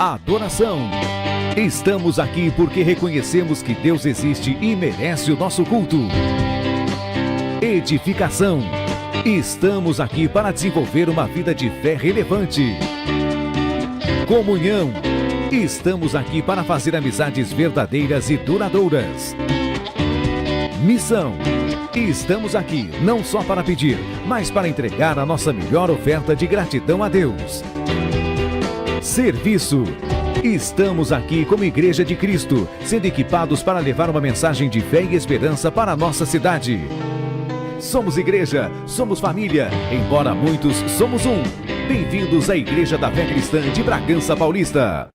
adoração. Estamos aqui porque reconhecemos que Deus existe e merece o nosso culto. Edificação. Estamos aqui para desenvolver uma vida de fé relevante. Comunhão. Estamos aqui para fazer amizades verdadeiras e duradouras. Missão. Estamos aqui não só para pedir, mas para entregar a nossa melhor oferta de gratidão a Deus. Serviço. Estamos aqui como Igreja de Cristo, sendo equipados para levar uma mensagem de fé e esperança para a nossa cidade. Somos igreja, somos família, embora muitos somos um. Bem-vindos à Igreja da Fé Cristã de Bragança Paulista.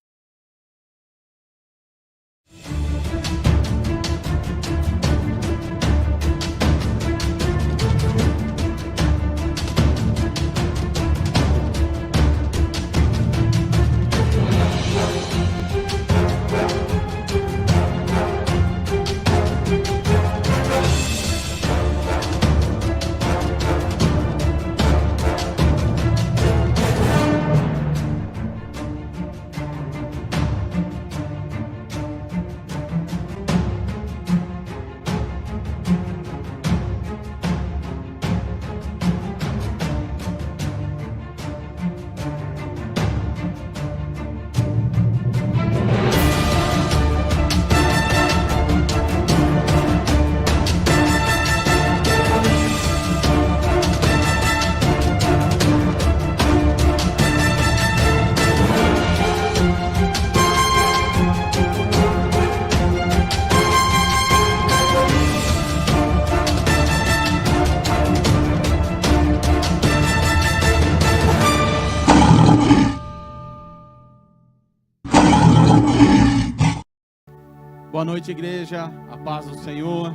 Boa noite, igreja, a paz do Senhor,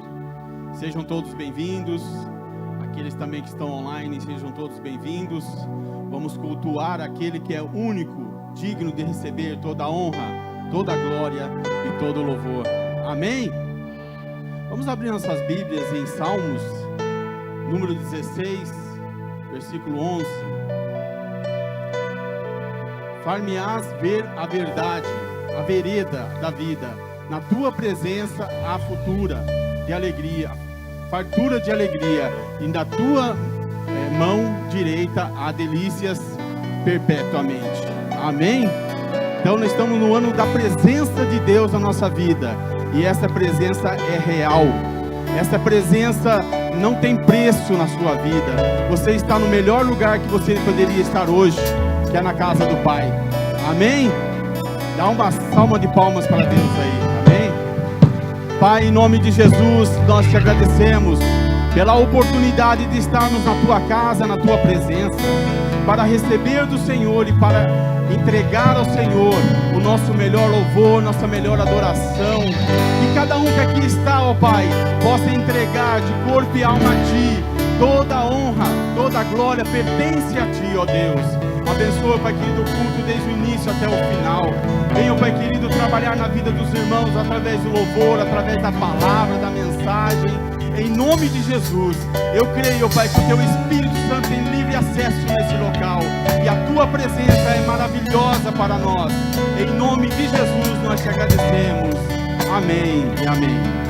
sejam todos bem-vindos, aqueles também que estão online, sejam todos bem-vindos. Vamos cultuar aquele que é único, digno de receber toda a honra, toda a glória e todo o louvor, amém? Vamos abrir nossas Bíblias em Salmos, número 16, versículo 11. Far-me-ás ver a verdade, a vereda da vida. Na tua presença há futura de alegria, fartura de alegria, e na tua mão direita há delícias perpetuamente. Amém? Então nós estamos no ano da presença de Deus na nossa vida, e essa presença é real. Essa presença não tem preço na sua vida. Você está no melhor lugar que você poderia estar hoje, que é na casa do Pai. Amém? Dá uma salva de palmas para Deus aí. Pai, em nome de Jesus, nós te agradecemos pela oportunidade de estarmos na tua casa, na tua presença, para receber do Senhor e para entregar ao Senhor o nosso melhor louvor, nossa melhor adoração. Que cada um que aqui está, ó Pai, possa entregar de corpo e alma a Ti. Toda a honra, toda a glória pertence a Ti, ó Deus. Abençoa, Pai querido, o culto desde o início até o final. Venha, Pai querido, trabalhar na vida dos irmãos através do louvor, através da palavra, da mensagem. Em nome de Jesus, eu creio, Pai, que o Teu Espírito Santo tem livre acesso nesse local. E a Tua presença é maravilhosa para nós. Em nome de Jesus nós te agradecemos. Amém e amém.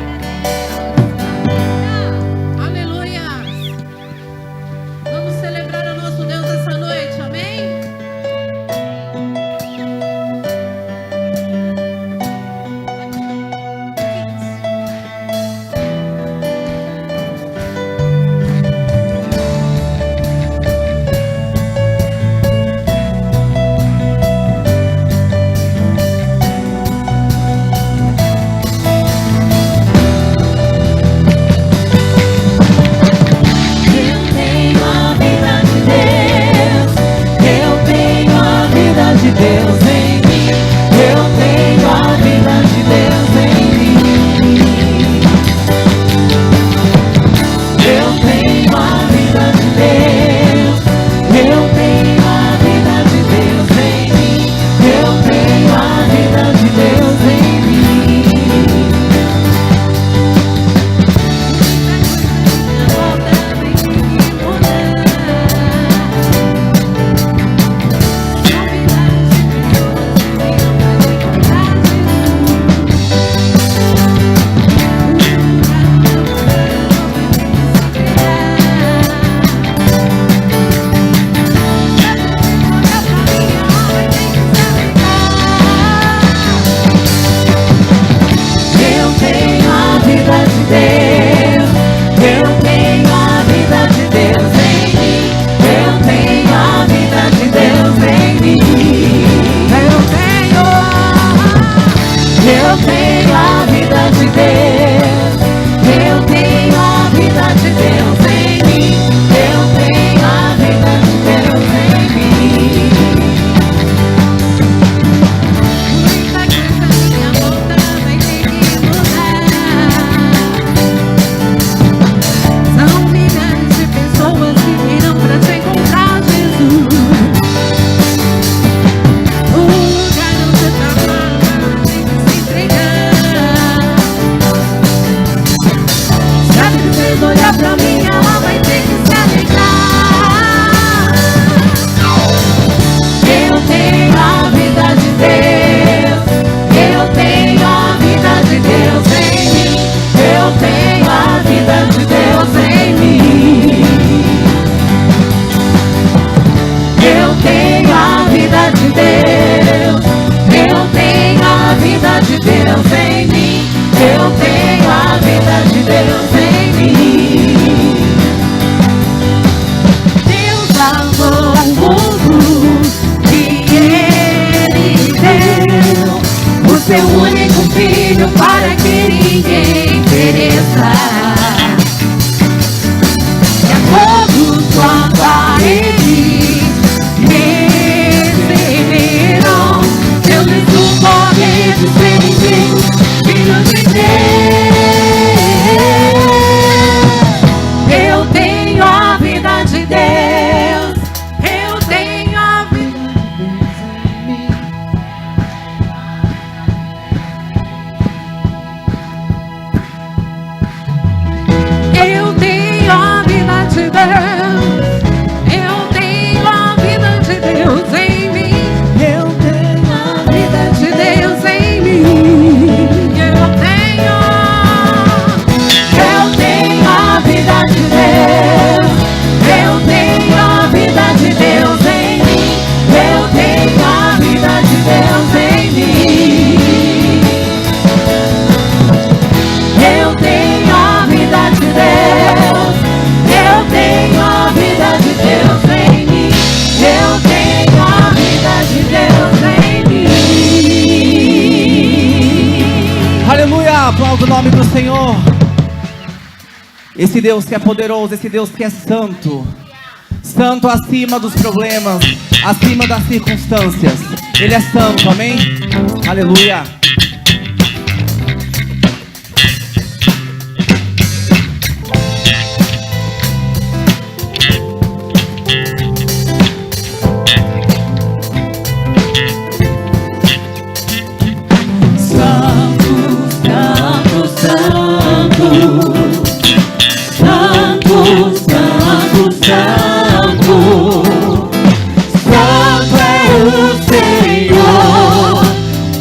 seu único filho para que ninguém pereça. E a todos quanto a ele receberão, eu lhes o poder de serem filhos de Deus. Eu tenho a vida de Deus. Eu tenho a vida de Deus em mim. Eu tenho a vida de Deus. Eu tenho a vida de Deus em mim. Eu tenho a vida de Deus em mim. Eu tenho a vida de Deus. Eu tenho a vida de Deus em mim. Eu tenho a vida de Deus em mim. Eu tenho a vida de Deus. Eu tenho a vida de Deus em mim. Eu tenho a vida de Deus em mim. Aleluia, aplauda o nome do Senhor. Esse Deus que é poderoso, esse Deus que é santo. Santo acima dos problemas, acima das circunstâncias. Ele é santo, amém? Aleluia. Santo, santo, santo. Santo, santo, santo. Santo é o Senhor,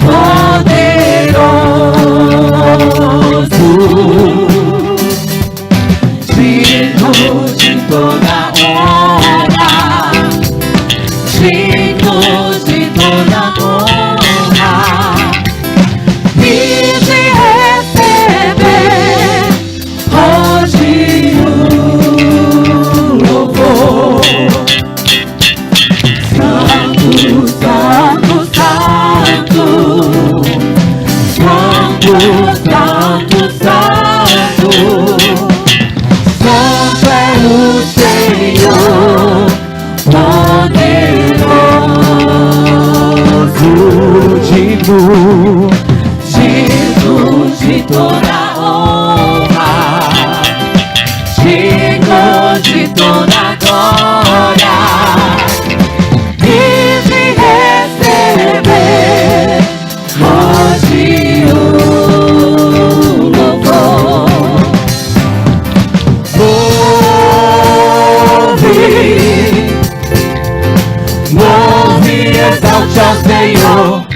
poderoso, digno de toda honra, digno de toda honra, e de receber hoje o louvor. Santo, santo, santo. Santo, santo, santo. Santo é o Senhor, poderoso, digno, digno de toda honra, digno de toda glória, e de receber hoje o louvor. Louve, exalte ao Senhor.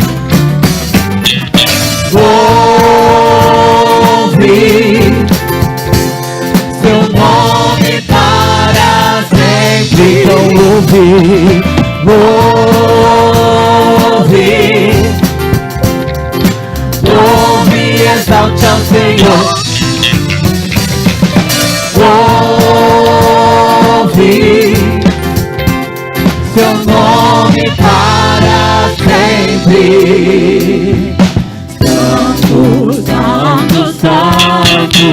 Louve seu nome para sempre. Então louve, Louve, exalte ao Senhor. Louve seu nome para sempre. Santo, santo, santo.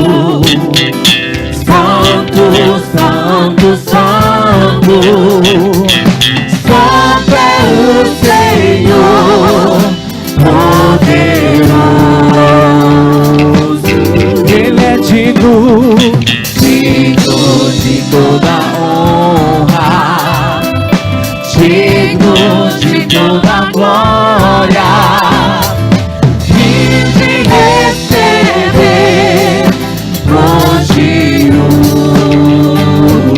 Santo, santo, santo. Santo é o Senhor, poderoso. Ele é digno, Digno de toda honra, digno de toda glória, e de receber hoje o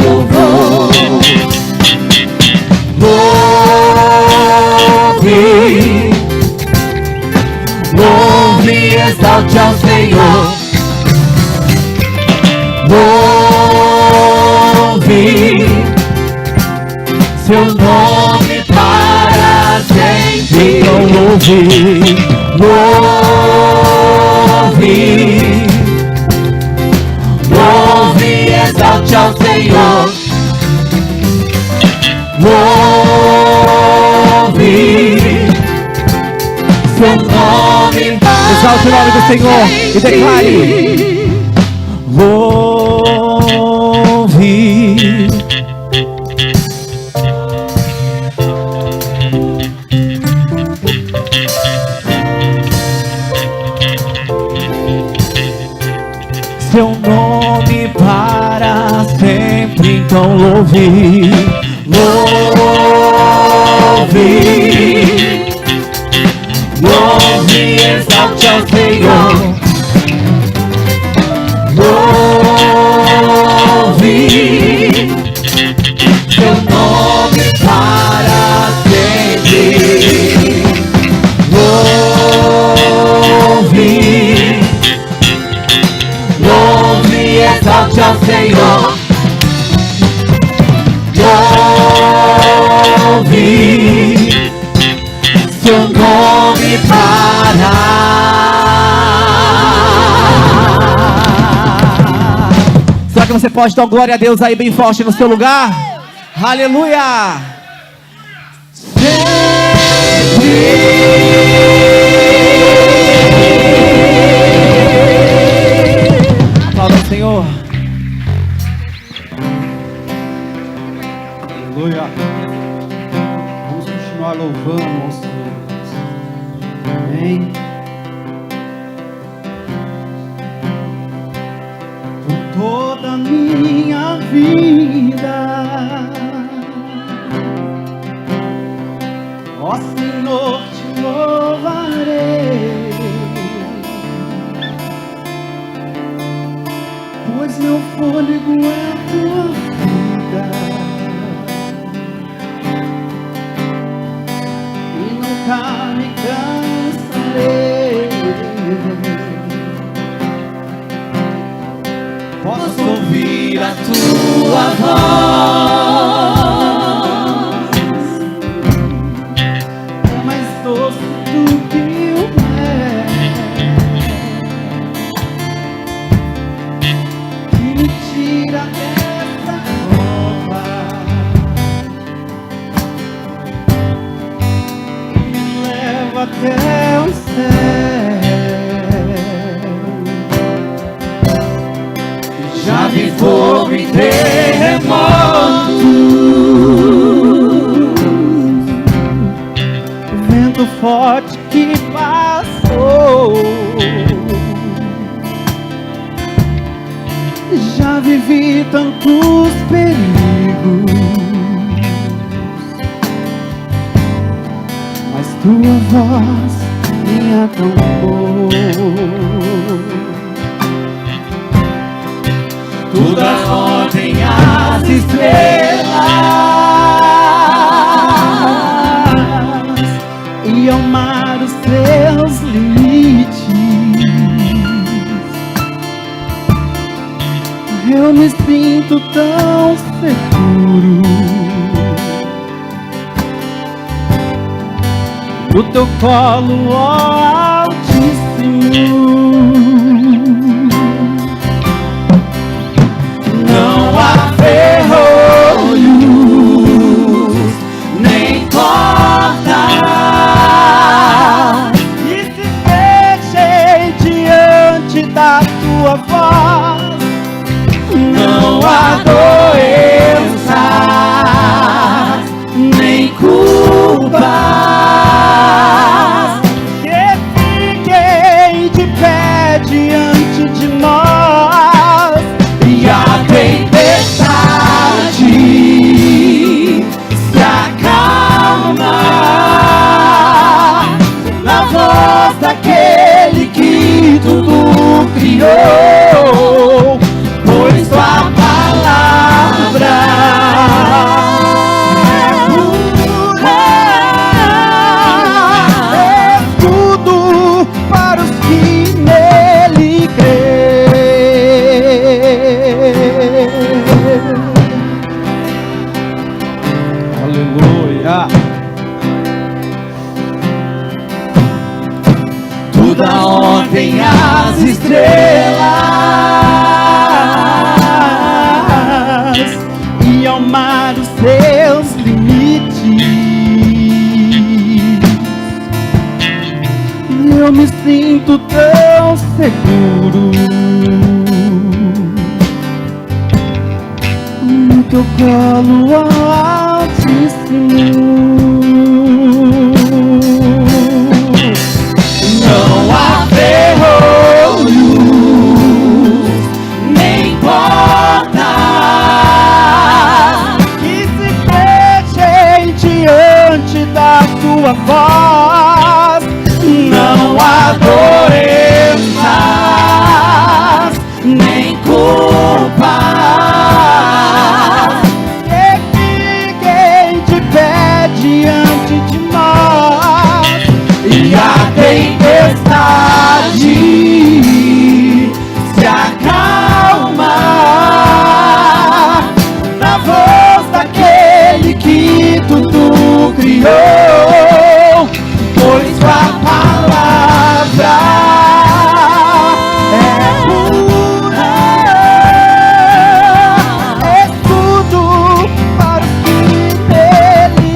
louvor. Louve, exalte ao Senhor. Louve seu nome para sempre. então louve, Louve, exalte ao Senhor. Louve seu nome nome para Exalte o nome do Senhor e declare: louve. Seu nome para sempre, então louve, louve, louve, exalte ao Senhor, louve, seu nome para sempre, louve, louve, exalte ao Senhor, louve, seu nome para. Será que você pode dar glória a Deus aí bem forte no seu lugar? Aleluia! Aplauda o Senhor. Aleluia. Vamos continuar louvando ao Senhor. Amém. Por toda a minha vida, ó Senhor, te louvarei, pois meu fôlego é a tua vida. Nunca me cansarei. Posso ouvir a tua voz, é mais doce do que o mel, que me tira dessa cova até o céu. Já vi fogo e terremoto, vento forte que passou. Já vivi tantos perigos, tua voz me acalmou. Tu das ordem às estrelas e ao mar os teus limites. Eu me sinto tão seguro no teu colo, ó Altíssimo. Não há ferrolhos, nem cordas que se fechem diante da tua voz. Não há doenças, nem culpas que fiquem de pé diante de nós. E a tempestade se acalma na voz daquele que tudo criou, pois tua palavra é tudo para os que nele creem. Aleluia. Tu dá ordem às estrelas e ao mar os seus limites. eu me sinto tão seguro no teu colo altíssimo. Não há ferrolhos, nem porta que se fechem diante da tua voz. Não há doenças, nem culpas que fiquem de pé diante de nós. E a tempestade se acalma na voz daquele que tudo criou, pois tua palavra é pura, é tudo para os que nele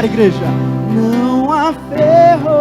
igreja, não há ferro.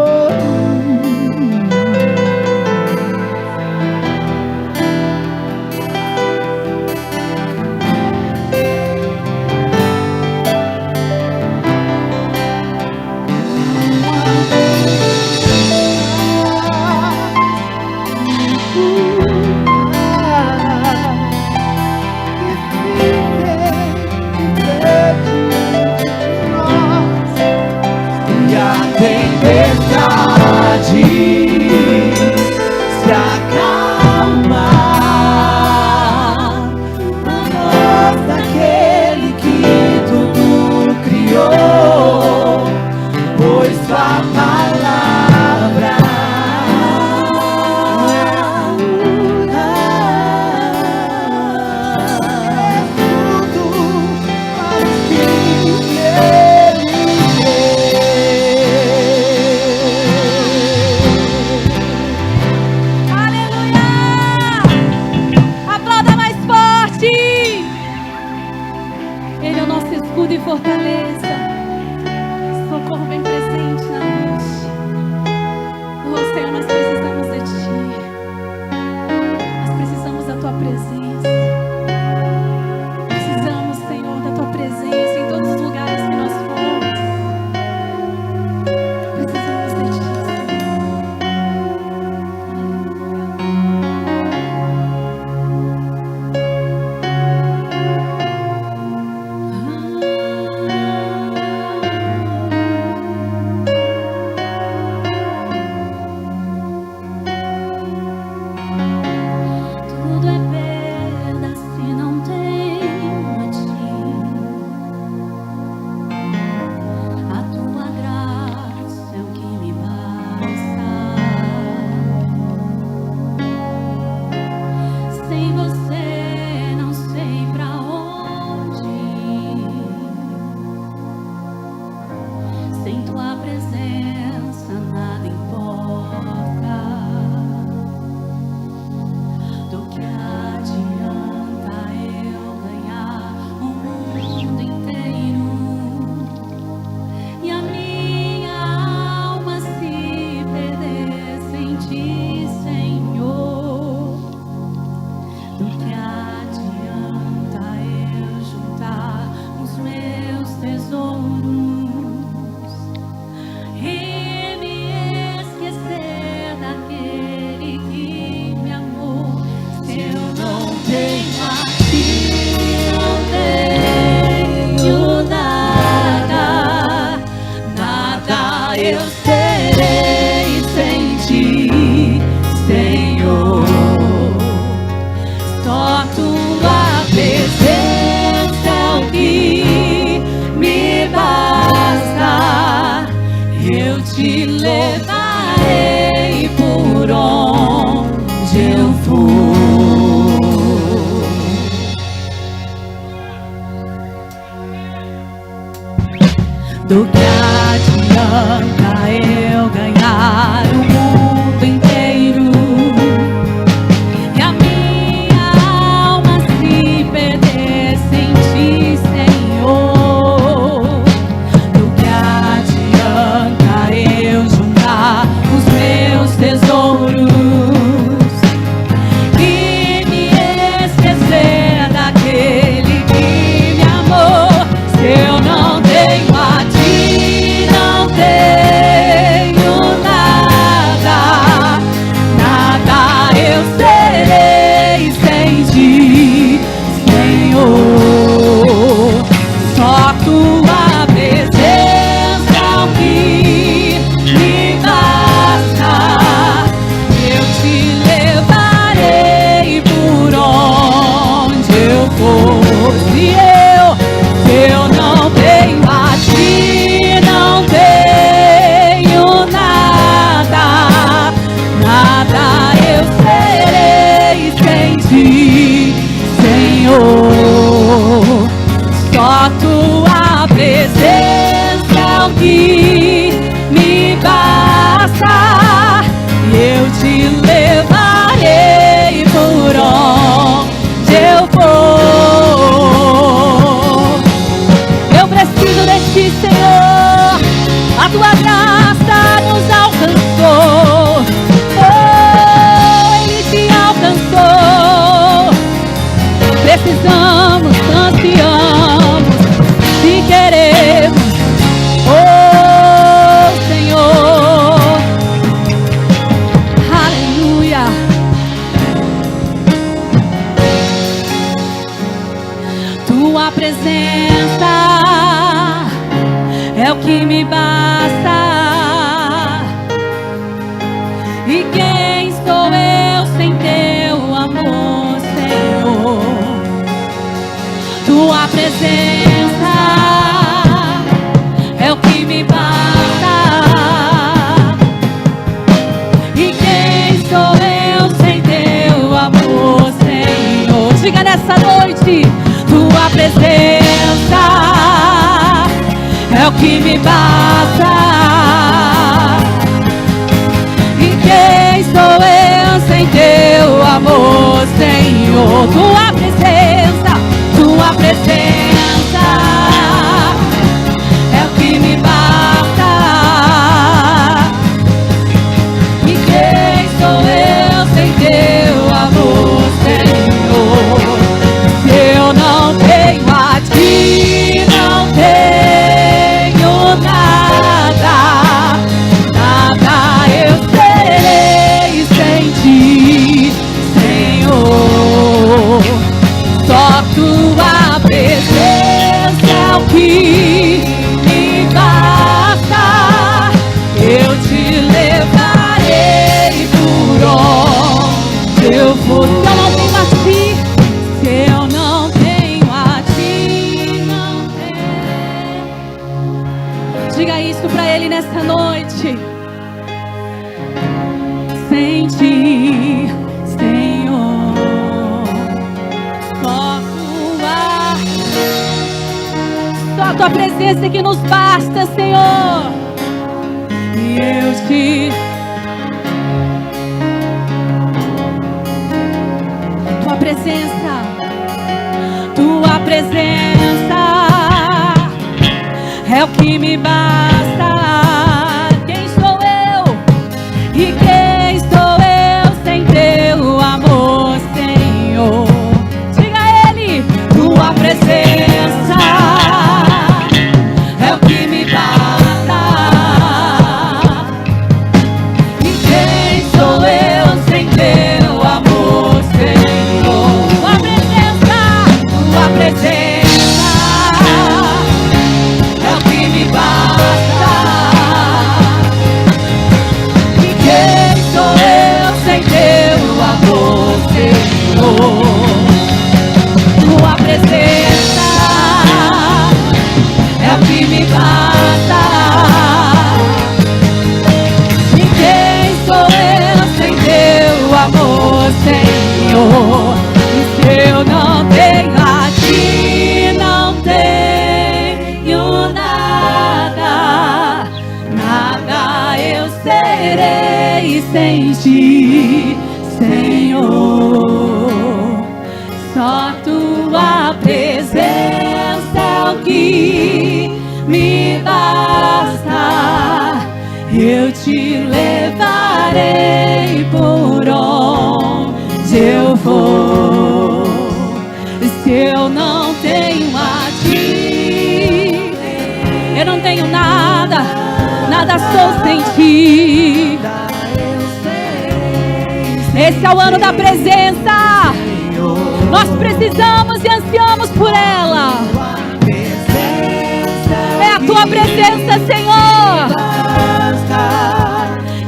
Do que adianta eu ganhar o mundo inteiro e a minha alma se perder sem ti, Senhor? Do que adianta eu juntar os meus tesouros e me esquecer daquele que me amou? Se eu não tenho a ti, não tenho nada, nada eu serei sem ti, Senhor. Só tua presença é o que me basta. Eu te levarei por onde eu for. Se eu não tenho a ti, não tenho nada, nada eu serei sem ti, Senhor. Só tua presença é o que me basta. Eu te levarei por onde eu for. Eu preciso de ti, Senhor. A tua graça nos alcançou. Oh, Ele te alcançou. Precisamos, ansiamos, te queremos, oh Senhor. Aleluia. Tua presença é o que me basta. E quem sou eu sem teu amor, Senhor? Tua presença é o que me basta. E quem sou eu sem teu amor, Senhor? Diga nessa noite: tua presença é o que me basta. E quem sou eu sem teu amor, Senhor? Tua presença é o que me basta. E quem sou eu sem teu amor, Senhor? Se eu não tenho a ti, não tenho nada, nada eu serei sem ti, Senhor. Só tua presença é o que me basta. Eu te levarei por onde eu for. Se eu não tenho a ti, se eu não tenho a ti, não tenho. Diga isso pra Ele nessa noite. Sem ti, Senhor, só a tua presença que nos basta, Senhor. E eu te tua presença é o que me basta. Quem sou eu? E quem sou eu sem teu amor, Senhor? Diga a Ele: tua presença é o que me basta. E quem sou eu sem teu amor, Senhor? Tua presença é o que me basta. sei sem ti, Senhor. Só tua presença é o que me basta. Eu te levarei por onde eu for. Se eu não tenho a ti, eu não tenho nada, nada sou sem ti. Esse é o ano da presença. Nós precisamos e ansiamos por ela. É a tua presença, Senhor.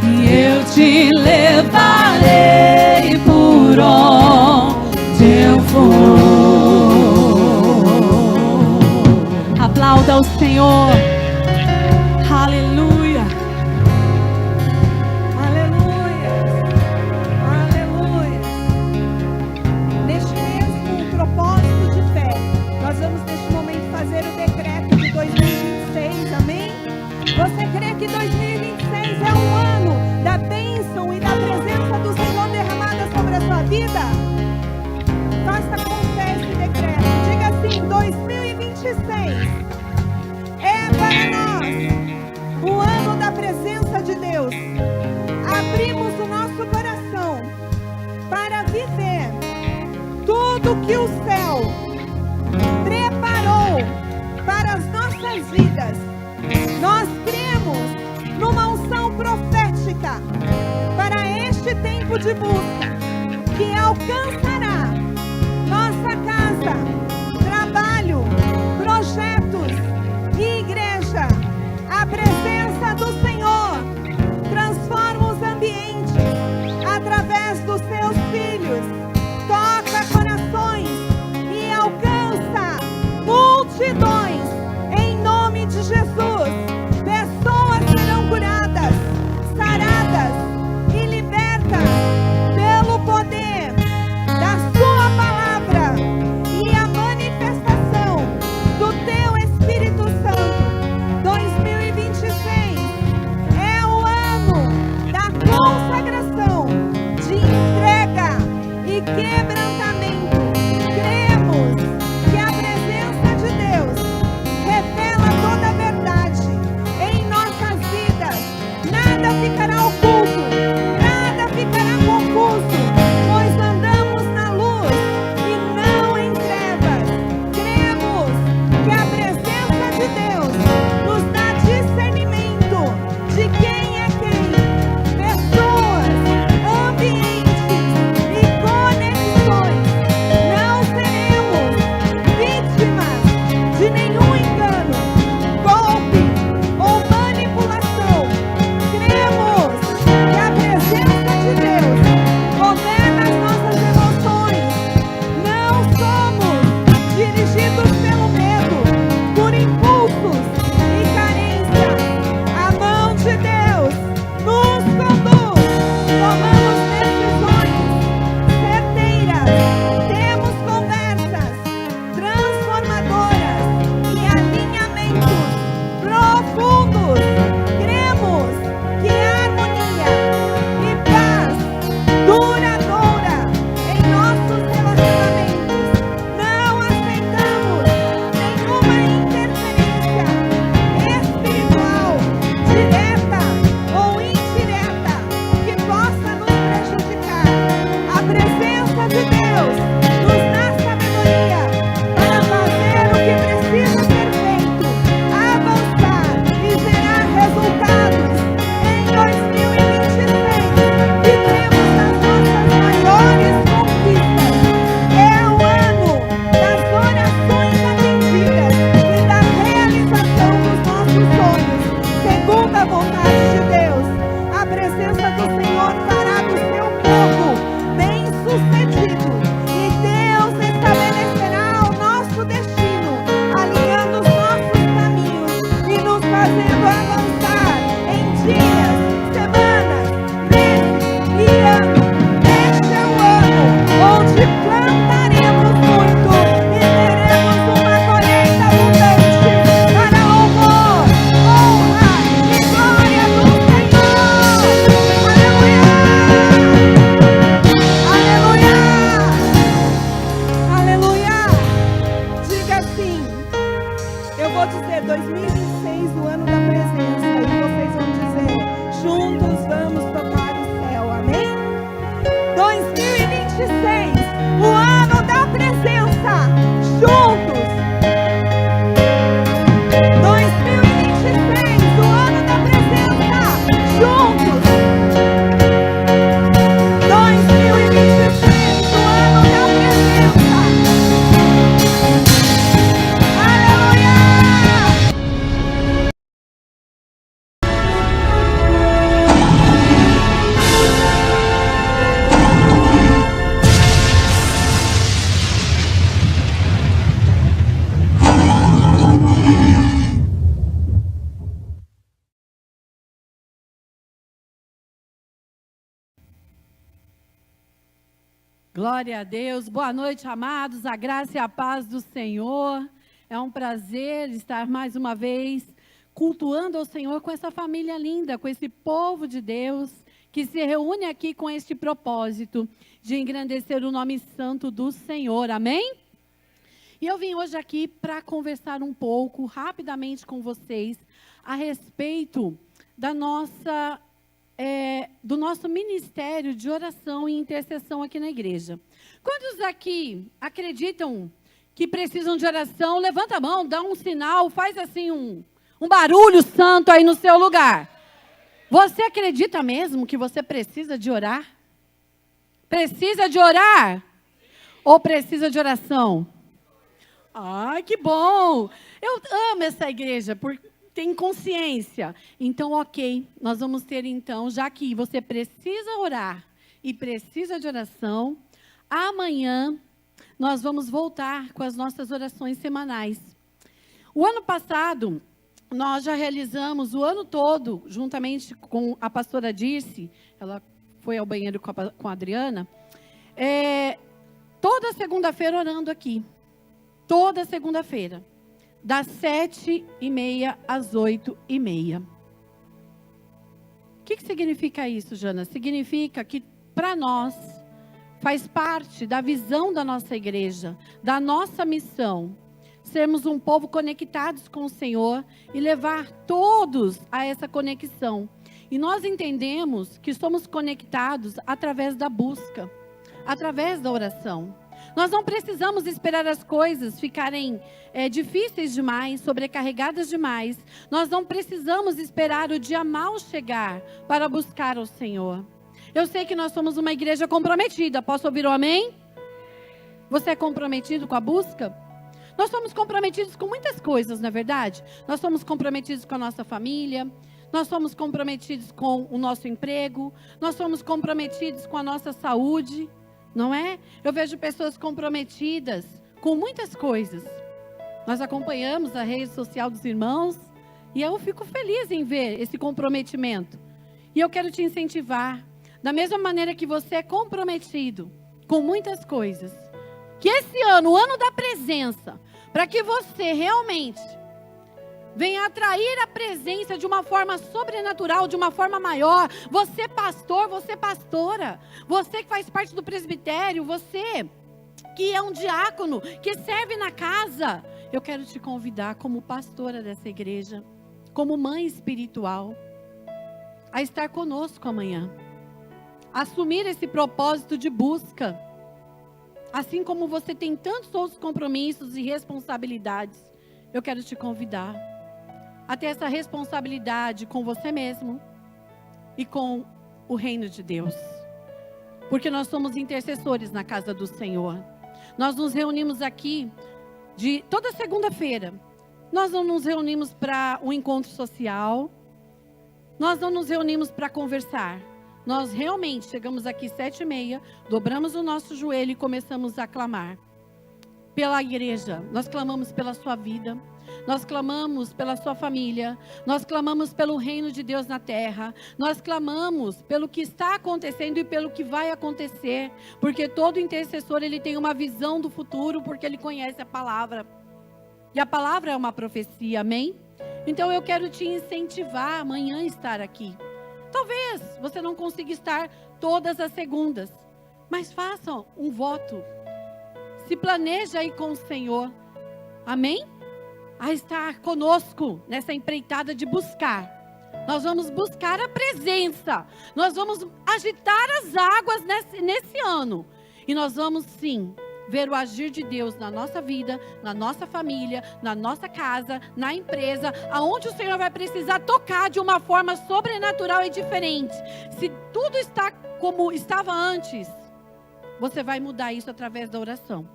E eu te levarei por onde eu for. Aplauda o Senhor. Aleluia. Aleluia. Aleluia. Neste mesmo propósito de fé, nós vamos neste momento fazer o decreto de 2026, amém? Você crê que 2026 é um ano da bênção e da presença do Senhor derramada sobre a sua vida? Faça com fé esse decreto. Diga assim: 2026 é para nós o ano da presença de Deus. Abrimos o nosso coração para viver tudo que o céu preparou para as nossas vidas. Nós cremos numa unção profética para este tempo de busca que alcançará nossa casa, trabalho, projetos e igreja. A presença do Senhor transforma os ambientes através dos seus filhos, toca corações e alcança multidões em nome de Jesus. Pessoas serão curadas, saradas e libertas pelo poder vou dizer 2026, o ano da presença, e vocês vão dizer, juntos vamos tocar o céu, amém? 2026, o ano da presença, juntos. 2026, o ano da presença, juntos. 2026, o ano da presença. Aleluia! Glória a Deus. Boa noite, amados. A graça e a paz do Senhor. É um prazer estar mais uma vez cultuando ao Senhor com essa família linda, com esse povo de Deus que se reúne aqui com este propósito de engrandecer o nome santo do Senhor. Amém? E eu vim hoje aqui para conversar um pouco, rapidamente com vocês, a respeito da do nosso ministério de oração e intercessão aqui na igreja. Quantos aqui acreditam que precisam de oração? Levanta a mão, dá um sinal, faz assim um barulho santo aí no seu lugar. Você acredita mesmo que você precisa de orar? Precisa de orar? Ou precisa de oração? Ai, que bom! Eu amo essa igreja, porque tem consciência. Então, ok, nós vamos ter então, já que você precisa orar e precisa de oração, amanhã nós vamos voltar com as nossas orações semanais. O ano passado, nós já realizamos o ano todo, juntamente com a pastora Dirce, ela foi ao banheiro com a Adriana, toda segunda-feira orando aqui. Toda segunda-feira. Das 7h30 às 8h30. O que significa isso, Jana? Significa que, para nós, faz parte da visão da nossa igreja, da nossa missão, sermos um povo conectados com o Senhor e levar todos a essa conexão. E nós entendemos que somos conectados através da busca, através da oração. Nós não precisamos esperar as coisas ficarem difíceis demais, sobrecarregadas demais. Nós não precisamos esperar o dia mau chegar para buscar o Senhor. Eu sei que nós somos uma igreja comprometida. Posso ouvir o amém? Você é comprometido com a busca? Nós somos comprometidos com muitas coisas, não é verdade? Nós somos comprometidos com a nossa família. Nós somos comprometidos com o nosso emprego. Nós somos comprometidos com a nossa saúde. Não é? Eu vejo pessoas comprometidas com muitas coisas. Nós acompanhamos a rede social dos irmãos e eu fico feliz em ver esse comprometimento. E eu quero te incentivar, da mesma maneira que você é comprometido com muitas coisas, que esse ano, o ano da presença, para que você realmente venha atrair a presença de uma forma sobrenatural, de uma forma maior. Você pastor, você pastora, você que faz parte do presbitério, você que é um diácono, que serve na casa. Eu quero te convidar como pastora dessa igreja, como mãe espiritual, a estar conosco amanhã. Assumir esse propósito de busca. Assim como você tem tantos outros compromissos e responsabilidades, eu quero te convidar a ter essa responsabilidade com você mesmo e com o reino de Deus. Porque nós somos intercessores na casa do Senhor. Nós nos reunimos aqui toda segunda-feira. Nós não nos reunimos para um encontro social. Nós não nos reunimos para conversar. Nós realmente chegamos aqui 7h30, dobramos o nosso joelho e começamos a clamar pela igreja. Nós clamamos pela sua vida. Nós clamamos pela sua família, nós clamamos pelo reino de Deus na terra, nós clamamos pelo que está acontecendo e pelo que vai acontecer, porque todo intercessor ele tem uma visão do futuro, porque ele conhece a palavra, e a palavra é uma profecia, amém? Então eu quero te incentivar amanhã a estar aqui. Talvez você não consiga estar todas as segundas, mas faça um voto, se planeja aí com o Senhor, amém? a estar conosco nessa empreitada de buscar. Nós vamos buscar a presença. Nós vamos agitar as águas nesse ano. E nós vamos sim ver o agir de Deus na nossa vida, na nossa família, na nossa casa, na empresa, aonde o Senhor vai precisar tocar de uma forma sobrenatural e diferente. Se tudo está como estava antes, você vai mudar isso através da oração.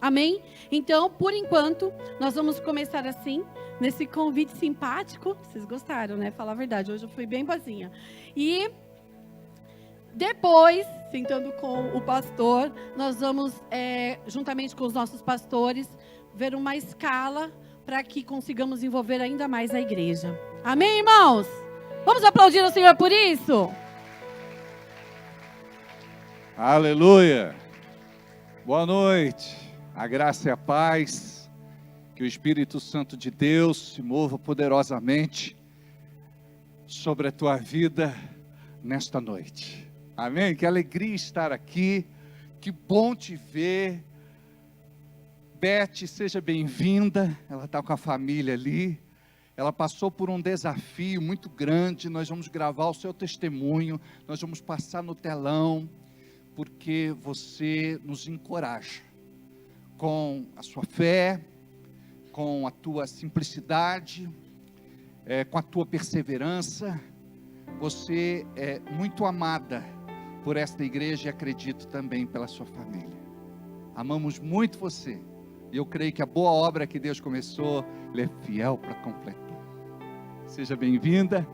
Amém? Então, por enquanto, nós vamos começar assim, nesse convite simpático. Vocês gostaram, né? Falar a verdade, hoje eu fui bem boazinha. E depois, sentando com o pastor, nós vamos, juntamente com os nossos pastores, ver uma escala para que consigamos envolver ainda mais a igreja. Amém, irmãos? Vamos aplaudir o Senhor por isso? Aleluia! Boa noite, a graça e a paz, que o Espírito Santo de Deus se mova poderosamente sobre a tua vida nesta noite. Amém? Que alegria estar aqui, que bom te ver. Beth, seja bem-vinda, ela está com a família ali, ela passou por um desafio muito grande, nós vamos gravar o seu testemunho, nós vamos passar no telão, porque você nos encoraja, com a sua fé, com a tua simplicidade, com a tua perseverança. Você é muito amada por esta igreja e acredito também pela sua família. Amamos muito você. E eu creio que a boa obra que Deus começou, Ele é fiel para completar. Seja bem-vinda.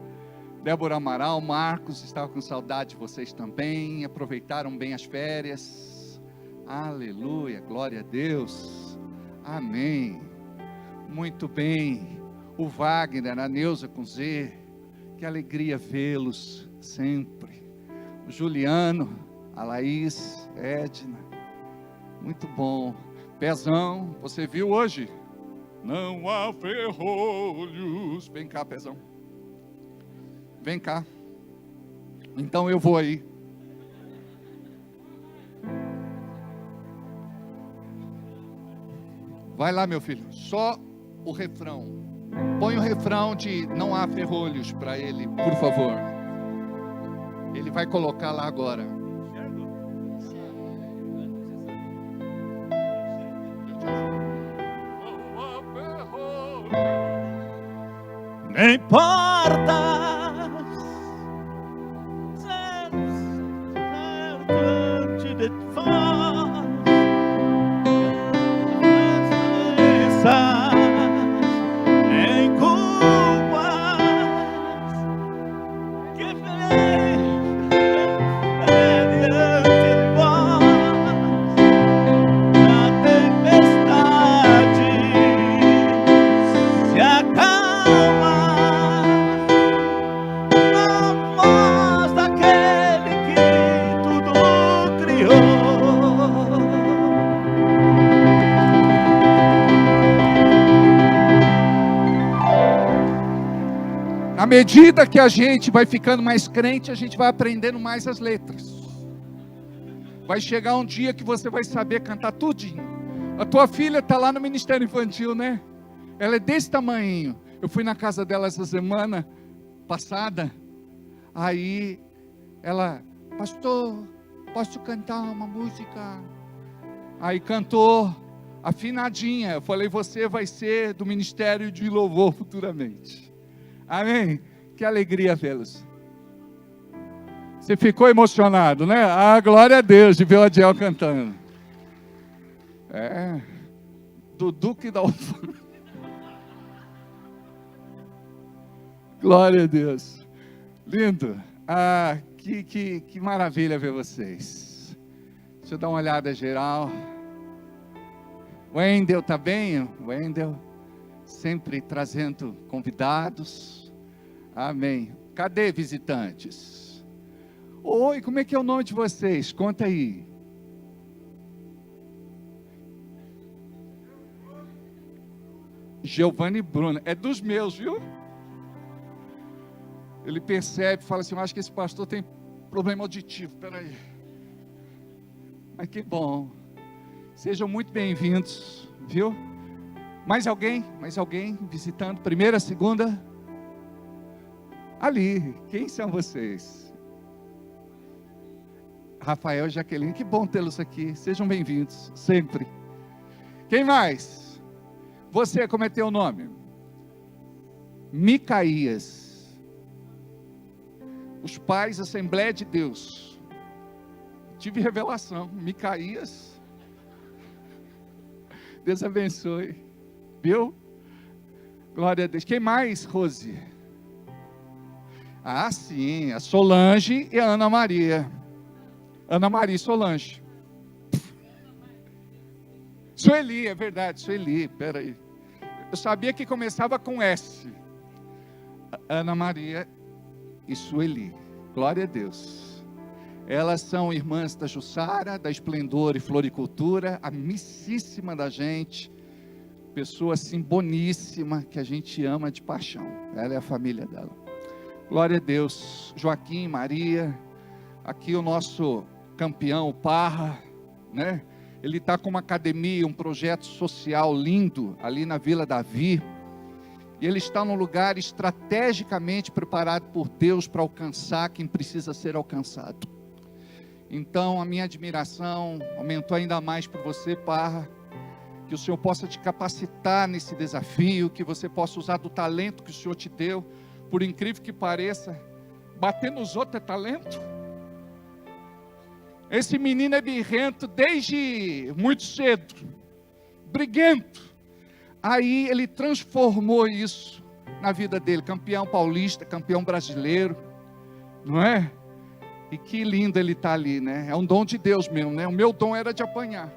Débora Amaral, Marcos, estava com saudade de vocês também. Aproveitaram bem as férias. Aleluia, glória a Deus. Amém. Muito bem. O Wagner, a Neuza com Z. Que alegria vê-los sempre. O Juliano, a Laís, Edna, muito bom. Pezão, você viu hoje? Não há ferrolhos. Vem cá, Pezão. Vem cá. Então eu vou aí. Vai lá, meu filho. Só o refrão. Põe o refrão de não há ferrolhos para ele, por favor. Ele vai colocar lá agora. Nem importa À medida que a gente vai ficando mais crente, a gente vai aprendendo mais as letras. Vai chegar um dia que você vai saber cantar tudinho. A tua filha está lá no Ministério Infantil, né? Ela é desse tamanho. Eu fui na casa dela essa semana passada. Aí ela, pastor, posso cantar uma música? Aí cantou afinadinha. Eu falei, você vai ser do Ministério de Louvor futuramente. Amém? Que alegria vê-los. Você ficou emocionado, né? Ah, glória a Deus de ver o Adiel cantando. Do Duque da Alfândega. Glória a Deus. Lindo. Ah, que maravilha ver vocês. Deixa eu dar uma olhada geral. Wendel, tá bem? Wendel, sempre trazendo convidados. Amém. Cadê visitantes? Oi, como é que é o nome de vocês? Conta aí. Giovanni Bruno. É dos meus, viu? Ele percebe, fala assim, eu acho que esse pastor tem problema auditivo. Peraí. Mas que bom. Sejam muito bem-vindos, viu? Mais alguém? Mais alguém visitando? Primeira, segunda? Ali, quem são vocês? Rafael e Jaqueline, que bom tê-los aqui. Sejam bem-vindos, sempre. Quem mais? Você, como é teu nome? Micaías. Os pais, Assembleia de Deus. Tive revelação. Micaías. Deus abençoe. Viu? Glória a Deus. Quem mais, Rose? Ah, sim. A Solange e a Ana Maria. Ana Maria e Solange. Sueli, é verdade. Sueli, peraí. Eu sabia que começava com S. Ana Maria e Sueli. Glória a Deus. Elas são irmãs da Jussara, da Esplendor e Floricultura, amicíssima da gente, pessoa assim boníssima, que a gente ama de paixão. Ela é a família dela. Glória a Deus. Joaquim, Maria, aqui o nosso campeão, o Parra, né? Ele está com uma academia, um projeto social lindo, ali na Vila Davi, e ele está num lugar estrategicamente preparado por Deus para alcançar quem precisa ser alcançado. Então a minha admiração aumentou ainda mais por você, Parra, que o Senhor possa te capacitar nesse desafio, que você possa usar do talento que o Senhor te deu, por incrível que pareça, bater nos outros é talento. Esse menino é birrento desde muito cedo, briguento. Aí ele transformou isso na vida dele, campeão paulista, campeão brasileiro, não é? E que lindo ele está ali, né? É um dom de Deus mesmo, né? O meu dom era de apanhar.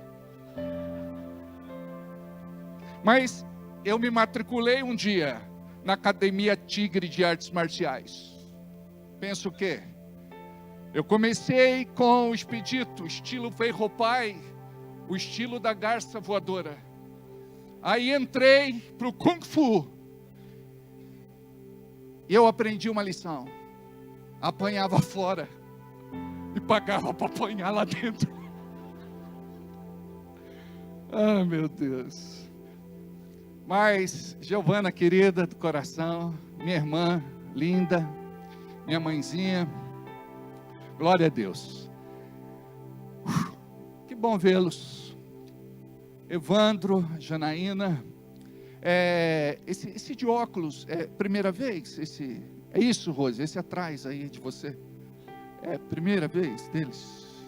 Mas eu me matriculei um dia na Academia Tigre de Artes Marciais. Pensa o quê? Eu comecei com o expedito, estilo Ferropai, o estilo da garça voadora. Aí entrei para o Kung Fu. E eu aprendi uma lição. Apanhava fora e pagava para apanhar lá dentro. Ah, meu Deus. Mas, Giovana, querida do coração, minha irmã linda, minha mãezinha, glória a Deus. Que bom vê-los. Evandro, Janaína, esse de óculos, é primeira vez? É isso, Rose, esse atrás aí de você, é primeira vez deles?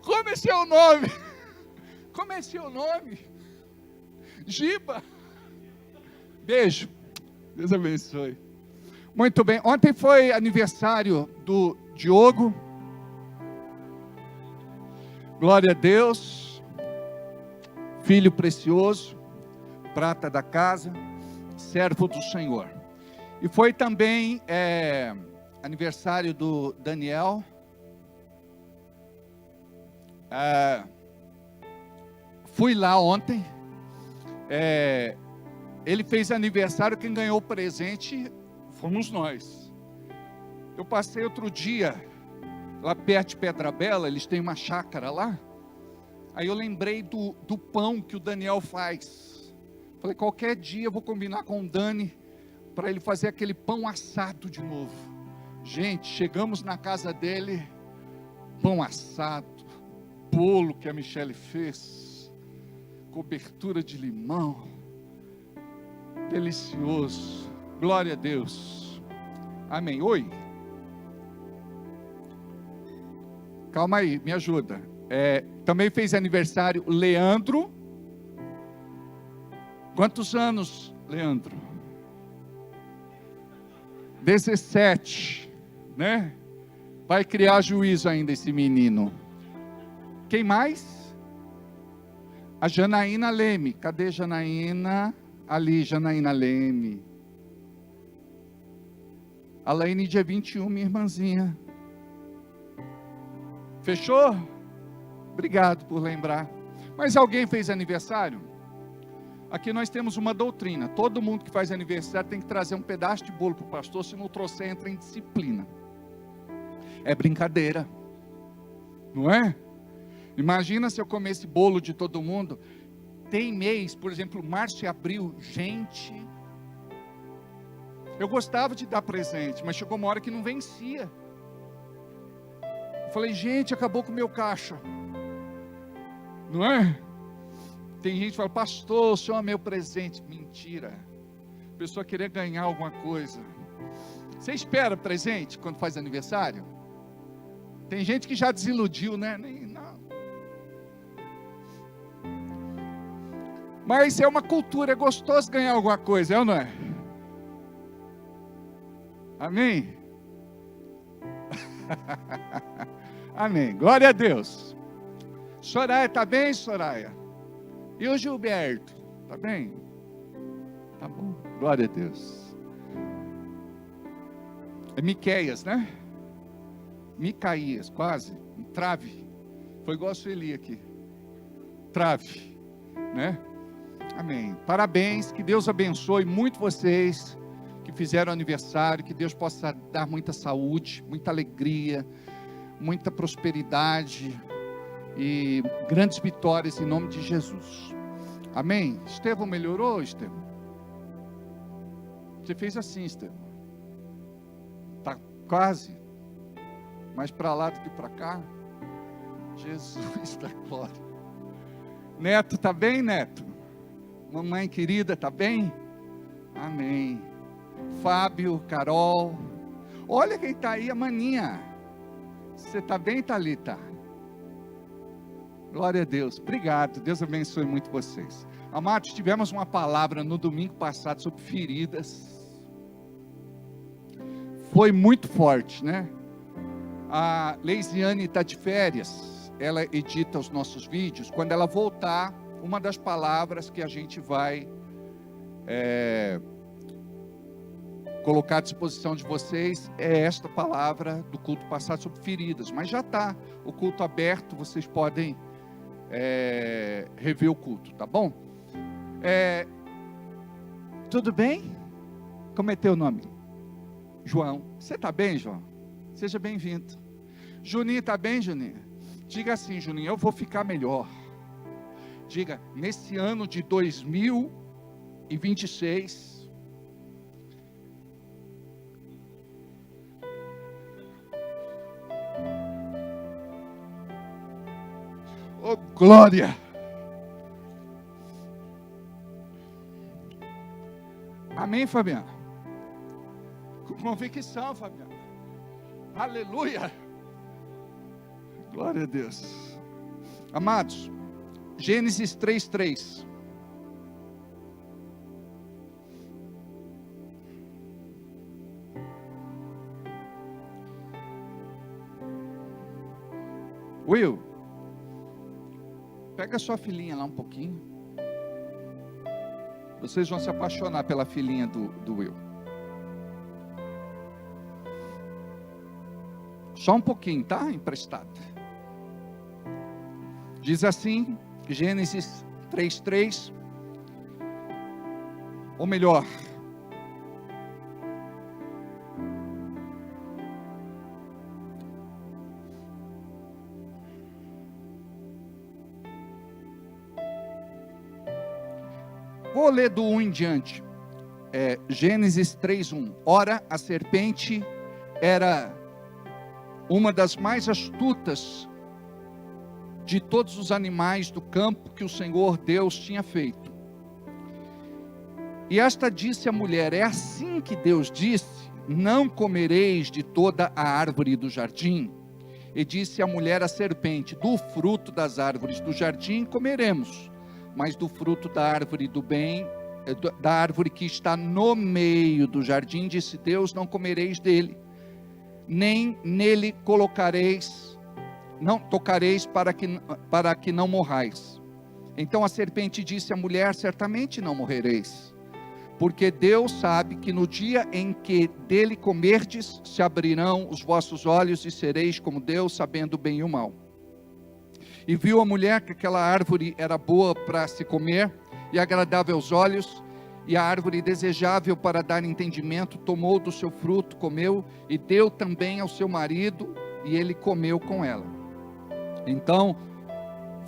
Como é seu nome? Como é seu nome? Giba. Beijo, Deus abençoe. Muito bem, ontem foi aniversário do Diogo. Glória a Deus, filho precioso, prata da casa, servo do Senhor. E foi também aniversário do Daniel. Fui lá ontem. Ele fez aniversário, quem ganhou o presente fomos nós. Eu passei outro dia lá perto de Pedra Bela, eles têm uma chácara lá. Aí eu lembrei do pão que o Daniel faz. Falei, qualquer dia eu vou combinar com o Dani para ele fazer aquele pão assado de novo. Gente, chegamos na casa dele, pão assado, bolo que a Michele fez, cobertura de limão, delicioso. Glória a Deus. Amém. Oi. Calma aí, me ajuda. Também fez aniversário Leandro. Quantos anos, Leandro? 17, né? Vai criar juízo ainda esse menino. Quem mais? A Janaína Leme. Cadê Janaína? Ali, Janaína Leme. A Laine, dia 21, minha irmãzinha. Fechou? Obrigado por lembrar. Mas alguém fez aniversário? Aqui nós temos uma doutrina. Todo mundo que faz aniversário tem que trazer um pedaço de bolo para o pastor. Se não trouxer, entra em disciplina. É brincadeira. Não é? Imagina se eu comesse bolo de todo mundo. Tem mês, por exemplo, março e abril, gente, eu gostava de dar presente, mas chegou uma hora que não vencia. Eu falei, gente, acabou com o meu caixa. Não é? Tem gente que fala, pastor, o senhor é meu presente. Mentira. A pessoa querer ganhar alguma coisa. Você espera presente quando faz aniversário? Tem gente que já desiludiu, né? Não. Mas é uma cultura, é gostoso ganhar alguma coisa, é ou não é? Amém? Amém, glória a Deus. Soraya, tá bem, Soraya? E o Gilberto, tá bem? Tá bom, glória a Deus. É Miqueias, né? Micaías, quase, um trave. Foi igual a Sueli aqui. Trave, né? Amém. Parabéns, que Deus abençoe muito vocês que fizeram aniversário, que Deus possa dar muita saúde, muita alegria, muita prosperidade e grandes vitórias em nome de Jesus. Amém? Estevão melhorou, Estevão? Você fez assim, Estevão. Tá quase, mais para lá do que para cá. Jesus da glória. Neto, tá bem, Neto? Mamãe querida, tá bem? Amém. Fábio, Carol. Olha quem tá aí, a maninha. Você tá bem, Thalita? Glória a Deus. Obrigado. Deus abençoe muito vocês. Amados, tivemos uma palavra no domingo passado sobre feridas. Foi muito forte, né? A Leisiane está de férias. Ela edita os nossos vídeos. Quando ela voltar, uma das palavras que a gente vai colocar à disposição de vocês é esta palavra do culto passado sobre feridas. Mas já está o culto aberto, vocês podem rever o culto, tá bom? Tudo bem? Como é teu nome? João. Você está bem, João? Seja bem-vindo. Juninho, está bem, Juninho? Diga assim, Juninho, eu vou ficar melhor. Diga, nesse ano de 2026, oh glória! Amém, Fabiana? Com convicção, Fabiana. Aleluia! Glória a Deus. Amados, Gênesis 3:3. Will, pega sua filhinha lá um pouquinho. Vocês vão se apaixonar pela filhinha do Will. Só um pouquinho, tá? Emprestado. Diz assim, Gênesis 3:3, ou melhor, vou ler do 1 em diante. Gênesis 3:1. Ora, a serpente era uma das mais astutas de todos os animais do campo que o Senhor Deus tinha feito. E esta disse à mulher: é assim que Deus disse, não comereis de toda a árvore do jardim. E disse a mulher à serpente: do fruto das árvores do jardim comeremos, mas do fruto da árvore do bem, da árvore que está no meio do jardim, disse Deus, não comereis dele, nem nele não tocareis para que não morrais. Então a serpente disse à mulher: certamente não morrereis, porque Deus sabe que no dia em que dele comerdes, se abrirão os vossos olhos e sereis como Deus, sabendo o bem e o mal. E viu a mulher que aquela árvore era boa para se comer, e agradável aos olhos, e a árvore desejável para dar entendimento, tomou do seu fruto, comeu, e deu também ao seu marido, e ele comeu com ela. Então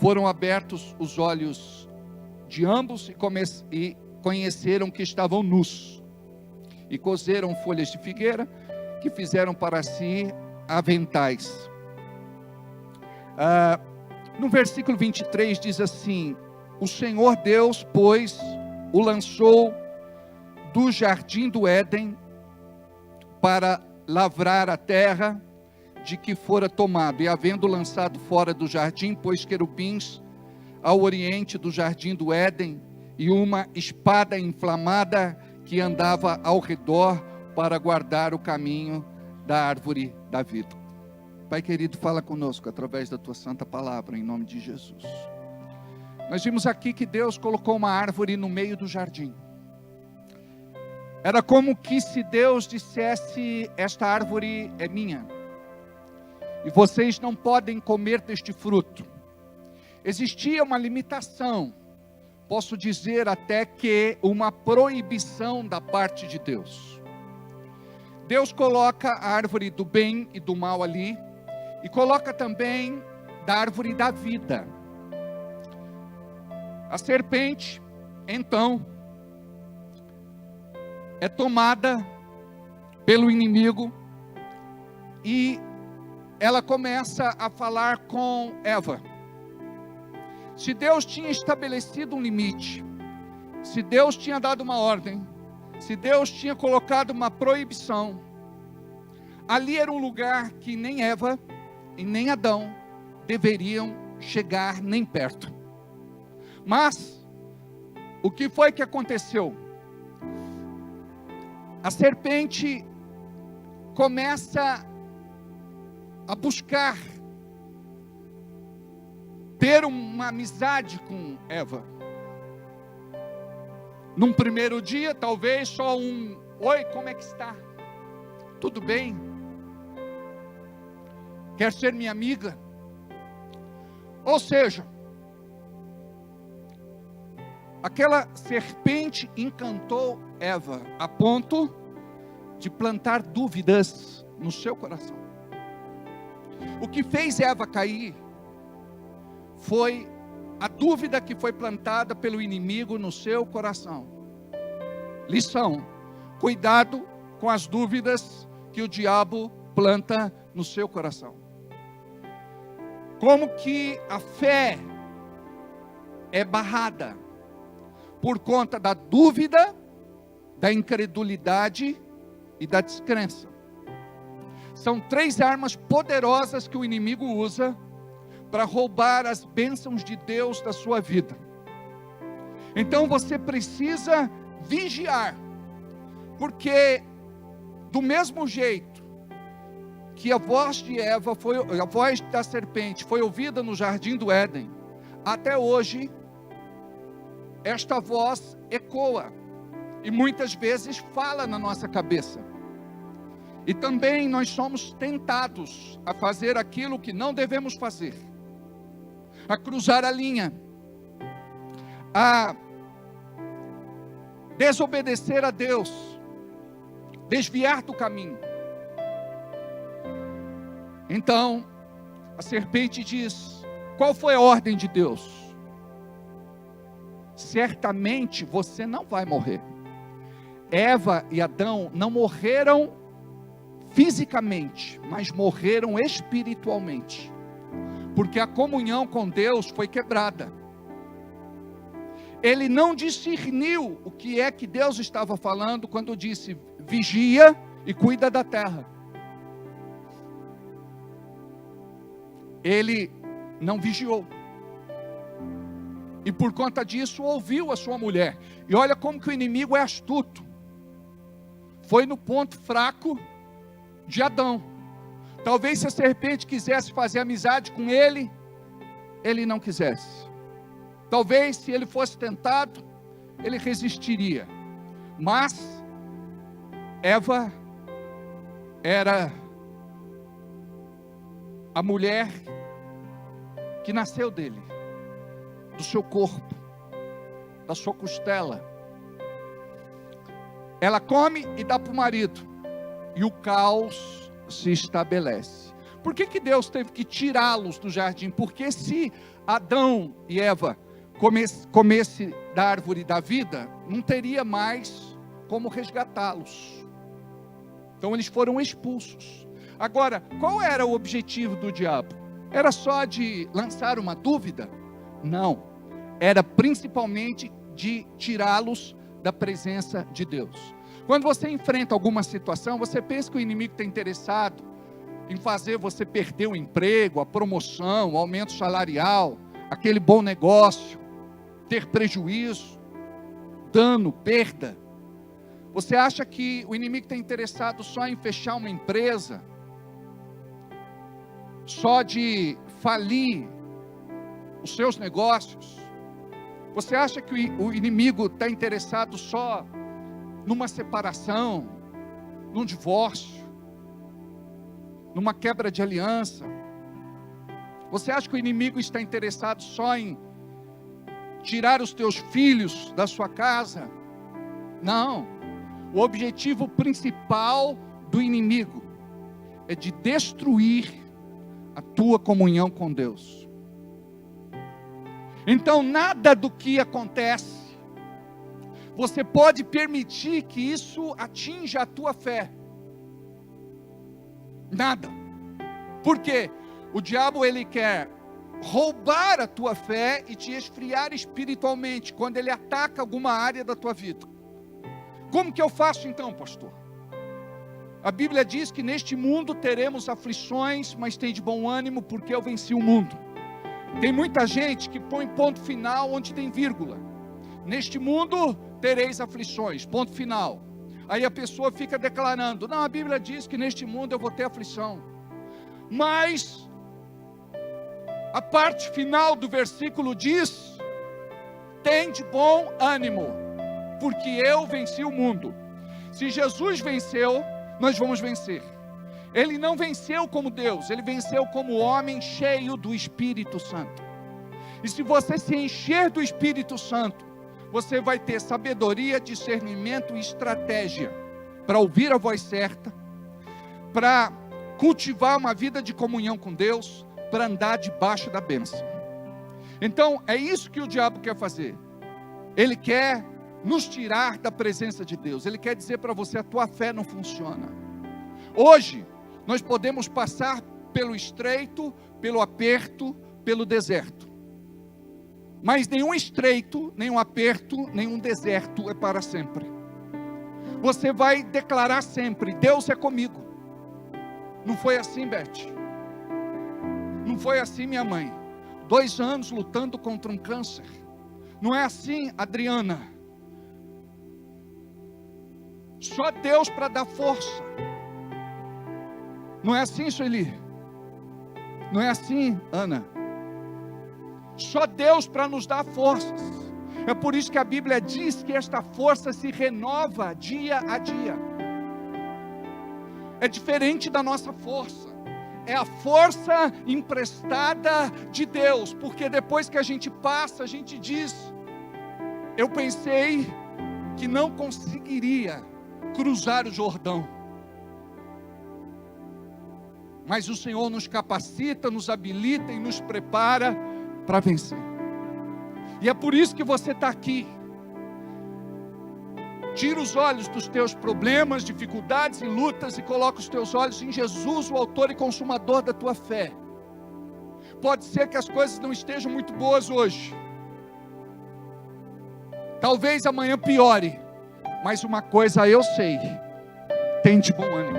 foram abertos os olhos de ambos e conheceram que estavam nus. E coseram folhas de figueira, que fizeram para si aventais. No versículo 23 diz assim: o Senhor Deus, pois, o lançou do jardim do Éden para lavrar a terra de que fora tomado, e havendo lançado fora do jardim, pôs querubins ao oriente do jardim do Éden, e uma espada inflamada que andava ao redor para guardar o caminho da árvore da vida. Pai querido, fala conosco através da tua santa palavra, em nome de Jesus. Nós vimos aqui que Deus colocou uma árvore no meio do jardim. Era como que se Deus dissesse: esta árvore é minha, e vocês não podem comer deste fruto. Existia uma limitação, posso dizer até que uma proibição da parte de Deus. Deus coloca a árvore do bem e do mal ali, e coloca também da árvore da vida. A serpente, então, é tomada pelo inimigo, e ela começa a falar com Eva. Se Deus tinha estabelecido um limite, se Deus tinha dado uma ordem, se Deus tinha colocado uma proibição, ali era um lugar que nem Eva e nem Adão deveriam chegar nem perto. Mas o que foi que aconteceu? A serpente começa a buscar ter uma amizade com Eva. Num primeiro dia, talvez só um: oi, como é que está? Tudo bem? Quer ser minha amiga? Ou seja, aquela serpente encantou Eva a ponto de plantar dúvidas no seu coração. O que fez Eva cair foi a dúvida que foi plantada pelo inimigo no seu coração. Lição: cuidado com as dúvidas que o diabo planta no seu coração. Como que a fé é barrada por conta da dúvida, da incredulidade e da descrença. São 3 armas poderosas que o inimigo usa para roubar as bênçãos de Deus da sua vida. Então você precisa vigiar, porque do mesmo jeito que a voz de Eva a voz da serpente foi ouvida no jardim do Éden, até hoje esta voz ecoa e muitas vezes fala na nossa cabeça. E também nós somos tentados a fazer aquilo que não devemos fazer, a cruzar a linha, a desobedecer a Deus, desviar do caminho. Então, a serpente diz: qual foi a ordem de Deus? Certamente você não vai morrer. Eva e Adão não morreram fisicamente, mas morreram espiritualmente, porque a comunhão com Deus foi quebrada. Ele não discerniu o que é que Deus estava falando quando disse: vigia e cuida da terra. Ele não vigiou, e por conta disso ouviu a sua mulher. E olha como que o inimigo é astuto. Foi no ponto fraco de Adão. Talvez se a serpente quisesse fazer amizade com ele, ele não quisesse. Talvez se ele fosse tentado, ele resistiria. Mas Eva era a mulher que nasceu dele, do seu corpo, da sua costela. Ela come e dá para o marido, e o caos se estabelece. Por que Deus teve que tirá-los do jardim? Porque se Adão e Eva comesse da árvore da vida, não teria mais como resgatá-los. Então eles foram expulsos. Agora, qual era o objetivo do diabo? Era só de lançar uma dúvida? Não. Era principalmente de tirá-los da presença de Deus. Quando você enfrenta alguma situação, você pensa que o inimigo está interessado em fazer você perder o emprego, a promoção, o aumento salarial, aquele bom negócio, ter prejuízo, dano, perda. Você acha que o inimigo está interessado só em fechar uma empresa, só de falir os seus negócios? Você acha que o inimigo está interessado só numa separação, num divórcio, numa quebra de aliança? Você acha que o inimigo está interessado só em tirar os teus filhos da sua casa? Não. O objetivo principal do inimigo é de destruir a tua comunhão com Deus. Então, nada do que acontece, você pode permitir que isso atinja a tua fé. Nada. Por quê? O diabo, ele quer roubar a tua fé e te esfriar espiritualmente quando ele ataca alguma área da tua vida. Como que eu faço então, pastor? A Bíblia diz que neste mundo teremos aflições, mas tem de bom ânimo porque eu venci o mundo. Tem muita gente que põe ponto final onde tem vírgula. Neste mundo tereis aflições, ponto final. Aí a pessoa fica declarando: não, a Bíblia diz que neste mundo eu vou ter aflição. Mas a parte final do versículo diz: tem de bom ânimo, porque eu venci o mundo. Se Jesus venceu, nós vamos vencer. Ele não venceu como Deus, ele venceu como homem cheio do Espírito Santo. E se você se encher do Espírito Santo, você vai ter sabedoria, discernimento e estratégia para ouvir a voz certa, para cultivar uma vida de comunhão com Deus, para andar debaixo da bênção. Então, é isso que o diabo quer fazer. Ele quer nos tirar da presença de Deus. Ele quer dizer para você: a tua fé não funciona. Hoje, nós podemos passar pelo estreito, pelo aperto, pelo deserto. Mas nenhum estreito, nenhum aperto, nenhum deserto é para sempre. Você vai declarar sempre: Deus é comigo. Não foi assim, Beth? Não foi assim, minha mãe? 2 anos lutando contra um câncer. Não é assim, Adriana? Só Deus para dar força. Não é assim, Sueli? Não é assim, Ana? Só Deus para nos dar forças. É por isso que a Bíblia diz que esta força se renova dia a dia. É diferente da nossa força. É a força emprestada de Deus. Porque depois que a gente passa, a gente diz: eu pensei que não conseguiria cruzar o Jordão. Mas o Senhor nos capacita, nos habilita e nos prepara para vencer. E é por isso que você está aqui. Tira os olhos dos teus problemas, dificuldades e lutas e coloca os teus olhos em Jesus, o autor e consumador da tua fé. Pode ser que as coisas não estejam muito boas hoje. Talvez amanhã piore. Mas uma coisa eu sei: tem de bom ânimo,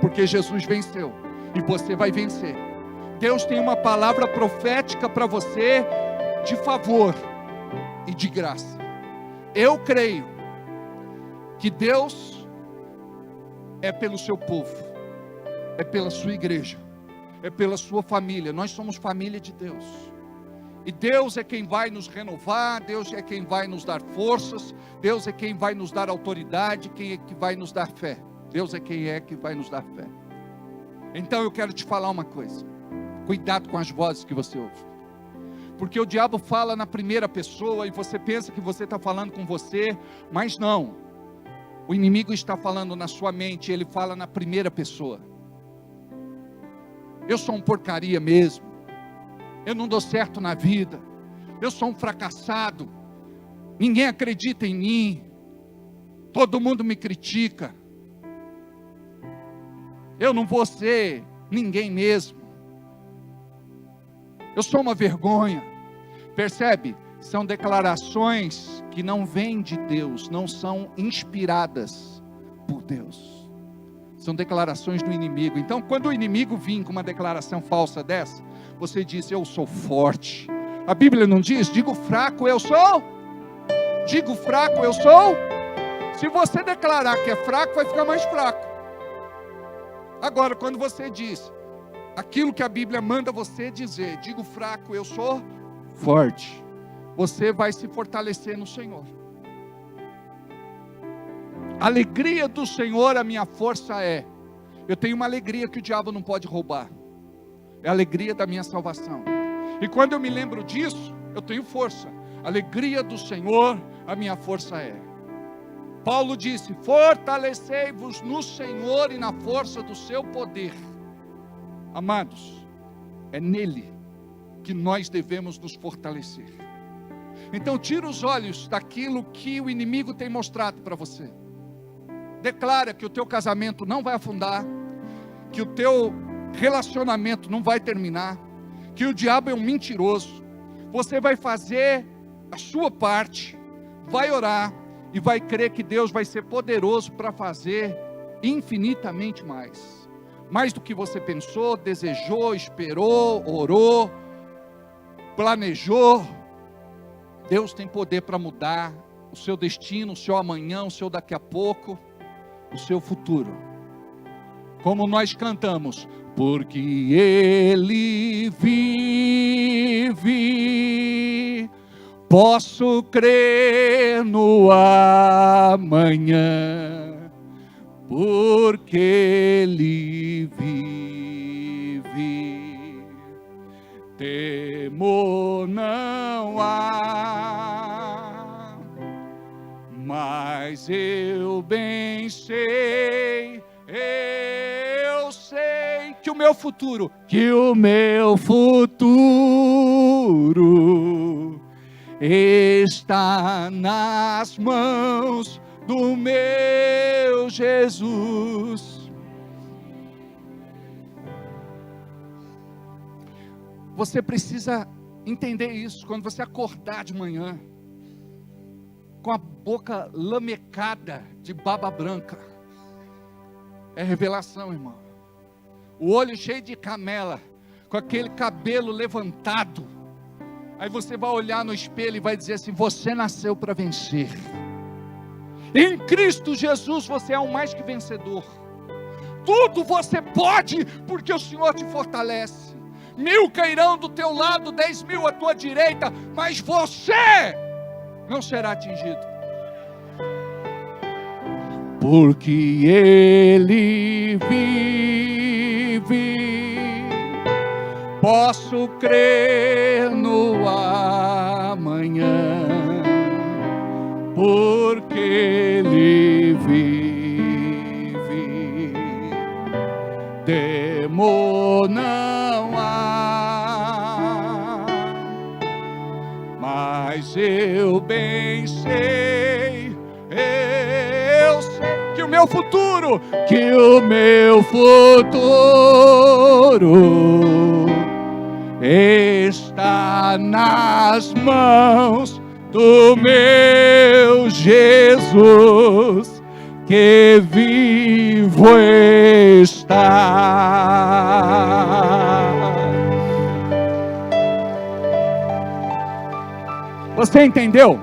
porque Jesus venceu e você vai vencer. Deus tem uma palavra profética para você, de favor e de graça. Eu creio que Deus é pelo seu povo, é pela sua igreja, é pela sua família. Nós somos família de Deus. E Deus é quem vai nos renovar, Deus é quem vai nos dar forças, Deus é quem vai nos dar autoridade, quem é que vai nos dar fé. Deus é quem vai nos dar fé. Então eu quero te falar uma coisa: cuidado com as vozes que você ouve. Porque o diabo fala na primeira pessoa e você pensa que você está falando com você, mas não. O inimigo está falando na sua mente, ele fala na primeira pessoa. Eu sou um porcaria mesmo. Eu não dou certo na vida. Eu sou um fracassado. Ninguém acredita em mim. Todo mundo me critica. Eu não vou ser ninguém mesmo. Eu sou uma vergonha. Percebe? São declarações que não vêm de Deus, não são inspiradas por Deus. São declarações do inimigo. Então, quando o inimigo vir com uma declaração falsa dessa, você diz: eu sou forte. A Bíblia não diz: digo fraco, eu sou? Digo fraco, eu sou? Se você declarar que é fraco, vai ficar mais fraco. Agora, quando você diz aquilo que a Bíblia manda você dizer, digo fraco, eu sou forte, você vai se fortalecer no Senhor. A alegria do Senhor, a minha força é. Eu tenho uma alegria que o diabo não pode roubar. É a alegria da minha salvação. E quando eu me lembro disso, eu tenho força. A alegria do Senhor, a minha força é. Paulo disse: fortalecei-vos no Senhor e na força do seu poder. Amados, é nele que nós devemos nos fortalecer. Então tira os olhos daquilo que o inimigo tem mostrado para você. Declara que o teu casamento não vai afundar, que o teu relacionamento não vai terminar, que o diabo é um mentiroso. Você vai fazer a sua parte, vai orar e vai crer que Deus vai ser poderoso para fazer infinitamente mais. Mais do que você pensou, desejou, esperou, orou, planejou. Deus tem poder para mudar o seu destino, o seu amanhã, o seu daqui a pouco, o seu futuro. Como nós cantamos: porque Ele vive, posso crer no amanhã, porque Ele vive, temor não há, mas eu bem sei, eu sei que o meu futuro está nas mãos do meu Jesus. Você precisa entender isso quando você acordar de manhã, com a boca lamecada de baba branca. É revelação, irmão. O olho cheio de camela, com aquele cabelo levantado. Aí você vai olhar no espelho e vai dizer assim: você nasceu para vencer. Em Cristo Jesus você é um mais que vencedor. Tudo você pode, porque o Senhor te fortalece. 1000 cairão do teu lado, 10.000 à tua direita, mas você não será atingido. Porque Ele vive, posso crer no amanhã, porque Ele vive, temor não há, mas eu bem sei, eu sei que o meu futuro está nas mãos do meu Jesus, que vivo está. Você entendeu?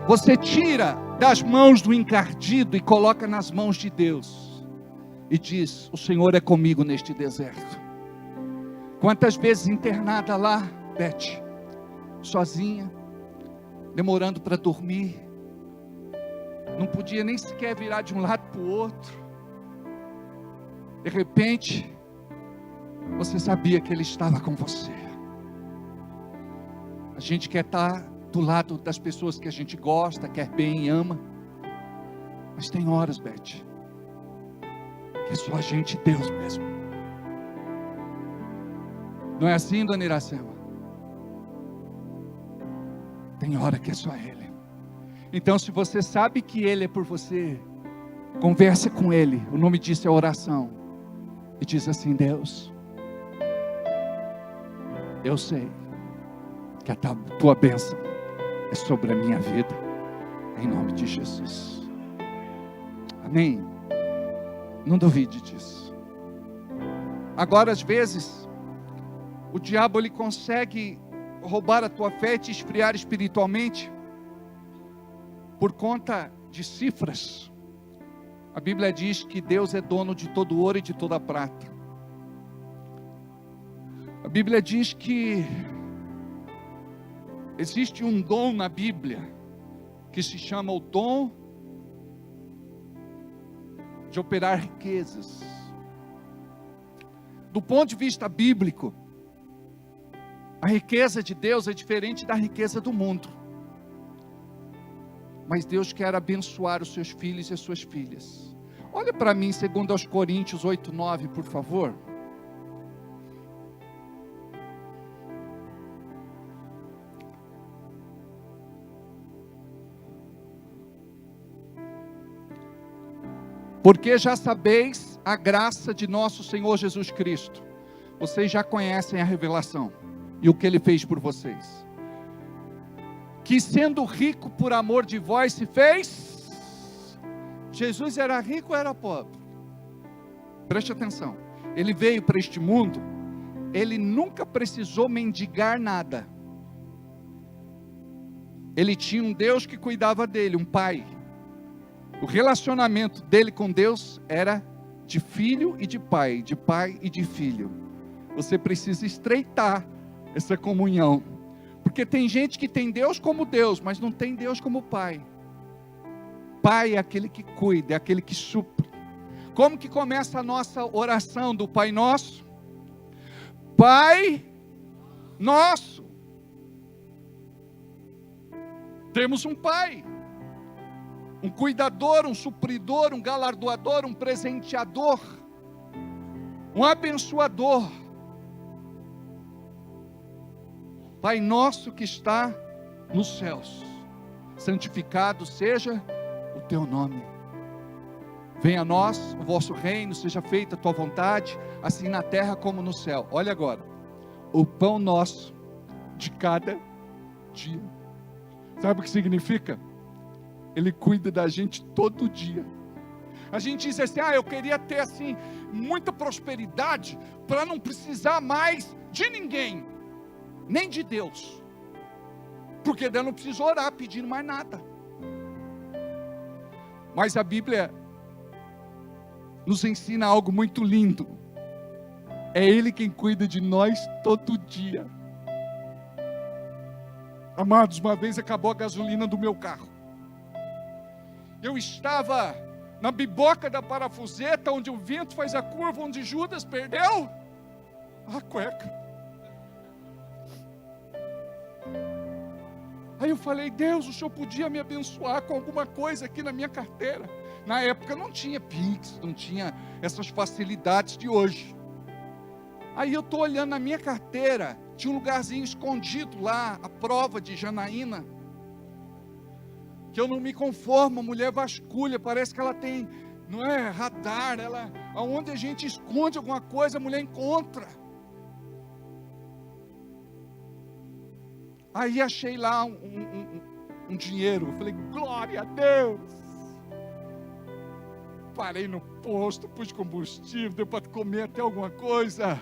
Você tira das mãos do encardido e coloca nas mãos de Deus e diz: o Senhor é comigo neste deserto. Quantas vezes internada lá, Beth, sozinha, demorando para dormir, não podia nem sequer virar de um lado para o outro. De repente, você sabia que Ele estava com você. A gente quer estar do lado das pessoas que a gente gosta, quer bem e ama, mas tem horas, Beth, que é só a gente e Deus mesmo. Não é assim, dona Iracema? Tem hora que é só Ele. Então, se você sabe que Ele é por você, converse com Ele. O nome disso é oração. E diz assim: Deus, eu sei que a tua bênção é sobre a minha vida, em nome de Jesus. Amém? Não duvide disso. Agora, às vezes, o diabo ele consegue roubar a tua fé e te esfriar espiritualmente por conta de cifras. A Bíblia diz que Deus é dono de todo ouro e de toda prata. A Bíblia diz que existe um dom na Bíblia que se chama o dom de operar riquezas. Do ponto de vista bíblico, a riqueza de Deus é diferente da riqueza do mundo. Mas Deus quer abençoar os seus filhos e as suas filhas. Olha para mim, 2 Coríntios 8:9, por favor. Porque já sabeis a graça de nosso Senhor Jesus Cristo. Vocês já conhecem a revelação e o que Ele fez por vocês. Que sendo rico por amor de vós se fez. Jesus era rico ou era pobre? Preste atenção. Ele veio para este mundo, Ele nunca precisou mendigar nada. Ele tinha um Deus que cuidava dele, um pai. O relacionamento dele com Deus era de filho e de pai e de filho. Você precisa estreitar essa comunhão. Porque tem gente que tem Deus como Deus, mas não tem Deus como Pai. Pai é aquele que cuida, é aquele que supre. Como que começa a nossa oração do Pai Nosso? Pai Nosso. Temos um Pai. Um cuidador, um supridor, um galardoador, um presenteador. Um abençoador. Pai nosso que está nos céus, santificado seja o teu nome. Venha a nós o vosso reino, seja feita a tua vontade, assim na terra como no céu. Olha agora, o pão nosso de cada dia. Sabe o que significa? Ele cuida da gente todo dia. A gente diz assim: eu queria ter assim muita prosperidade para não precisar mais de ninguém, nem de Deus, porque Deus não precisa orar pedindo mais nada. Mas a Bíblia nos ensina algo muito lindo. É Ele quem cuida de nós todo dia. Amados, uma vez acabou a gasolina do meu carro. Eu estava na biboca da parafuseta, onde o vento faz a curva, onde Judas perdeu a cueca. Aí eu falei: Deus, o Senhor podia me abençoar com alguma coisa aqui na minha carteira. Na época não tinha Pix, não tinha essas facilidades de hoje. Aí eu estou olhando na minha carteira, tinha um lugarzinho escondido lá, a prova de Janaína, que eu não me conformo. A mulher vasculha, parece que ela tem, não é, radar, ela, aonde a gente esconde alguma coisa, a mulher encontra. Aí achei lá um dinheiro. Eu falei: glória a Deus. Parei no posto, pus combustível, deu para comer até alguma coisa.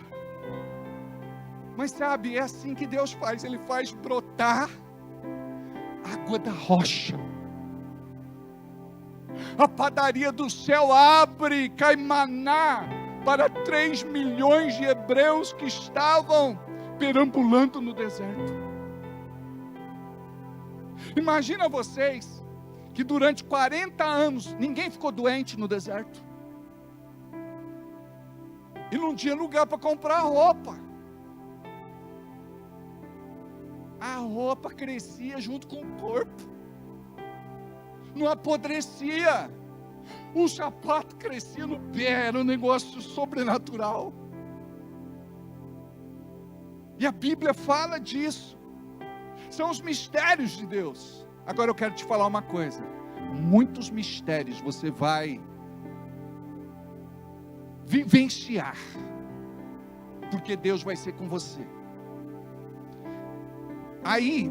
Mas sabe, é assim que Deus faz. Ele faz brotar água da rocha. A padaria do céu abre, cai maná para 3 milhões de hebreus que estavam perambulando no deserto. Imagina vocês que durante 40 anos ninguém ficou doente no deserto. E não tinha lugar para comprar roupa. A roupa crescia junto com o corpo. Não apodrecia. O sapato crescia no pé, era um negócio sobrenatural. E a Bíblia fala disso. São os mistérios de Deus. Agora eu quero te falar uma coisa. Muitos mistérios você vai vivenciar, porque Deus vai ser com você. Aí,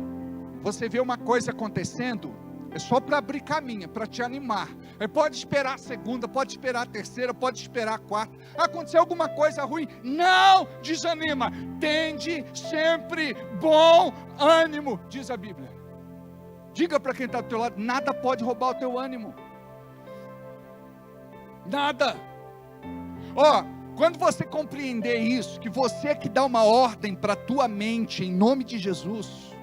você vê uma coisa acontecendo, é só para abrir caminho, para te animar. Aí pode esperar a segunda, pode esperar a terceira, pode esperar a quarta. Aconteceu alguma coisa ruim, não desanima. Tende sempre bom ânimo, diz a Bíblia. Diga para quem está do teu lado, nada pode roubar o teu ânimo. Nada. Ó, quando você compreender isso, que você que dá uma ordem para a tua mente, em nome de Jesus,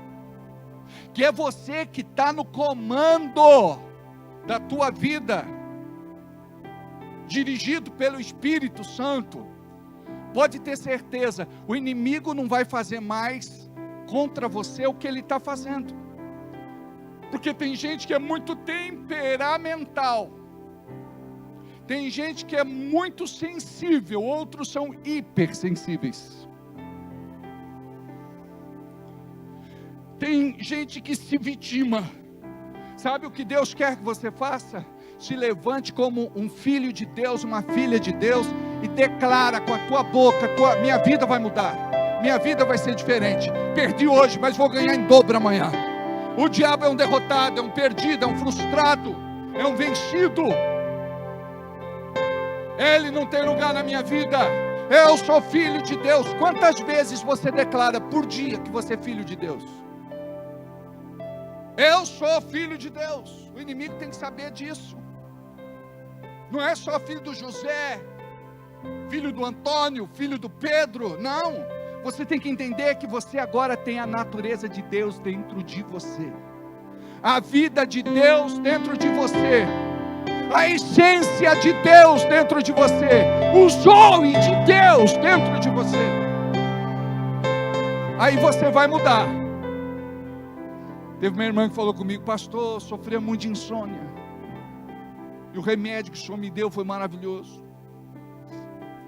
que é você que está no comando da tua vida, dirigido pelo Espírito Santo, pode ter certeza, o inimigo não vai fazer mais contra você o que ele está fazendo. Porque tem gente que é muito temperamental, tem gente que é muito sensível, outros são hipersensíveis. Tem gente que se vitima. Sabe o que Deus quer que você faça? Se levante como um filho de Deus, uma filha de Deus, e declara com a tua boca, minha vida vai mudar, minha vida vai ser diferente. Perdi hoje, mas vou ganhar em dobro amanhã. O diabo é um derrotado, é um perdido, é um frustrado, é um vencido. Ele não tem lugar na minha vida. Eu sou filho de Deus. Quantas vezes você declara por dia que você é filho de Deus? Eu sou filho de Deus. O inimigo tem que saber disso. Não é só filho do José, filho do Antônio, filho do Pedro. Não. Você tem que entender que você agora tem a natureza de Deus dentro de você. A vida de Deus dentro de você. A essência de Deus dentro de você. O Zoe de Deus dentro de você. Aí você vai mudar. Teve uma irmã que falou comigo, pastor, eu sofria muito de insônia. E o remédio que o Senhor me deu foi maravilhoso.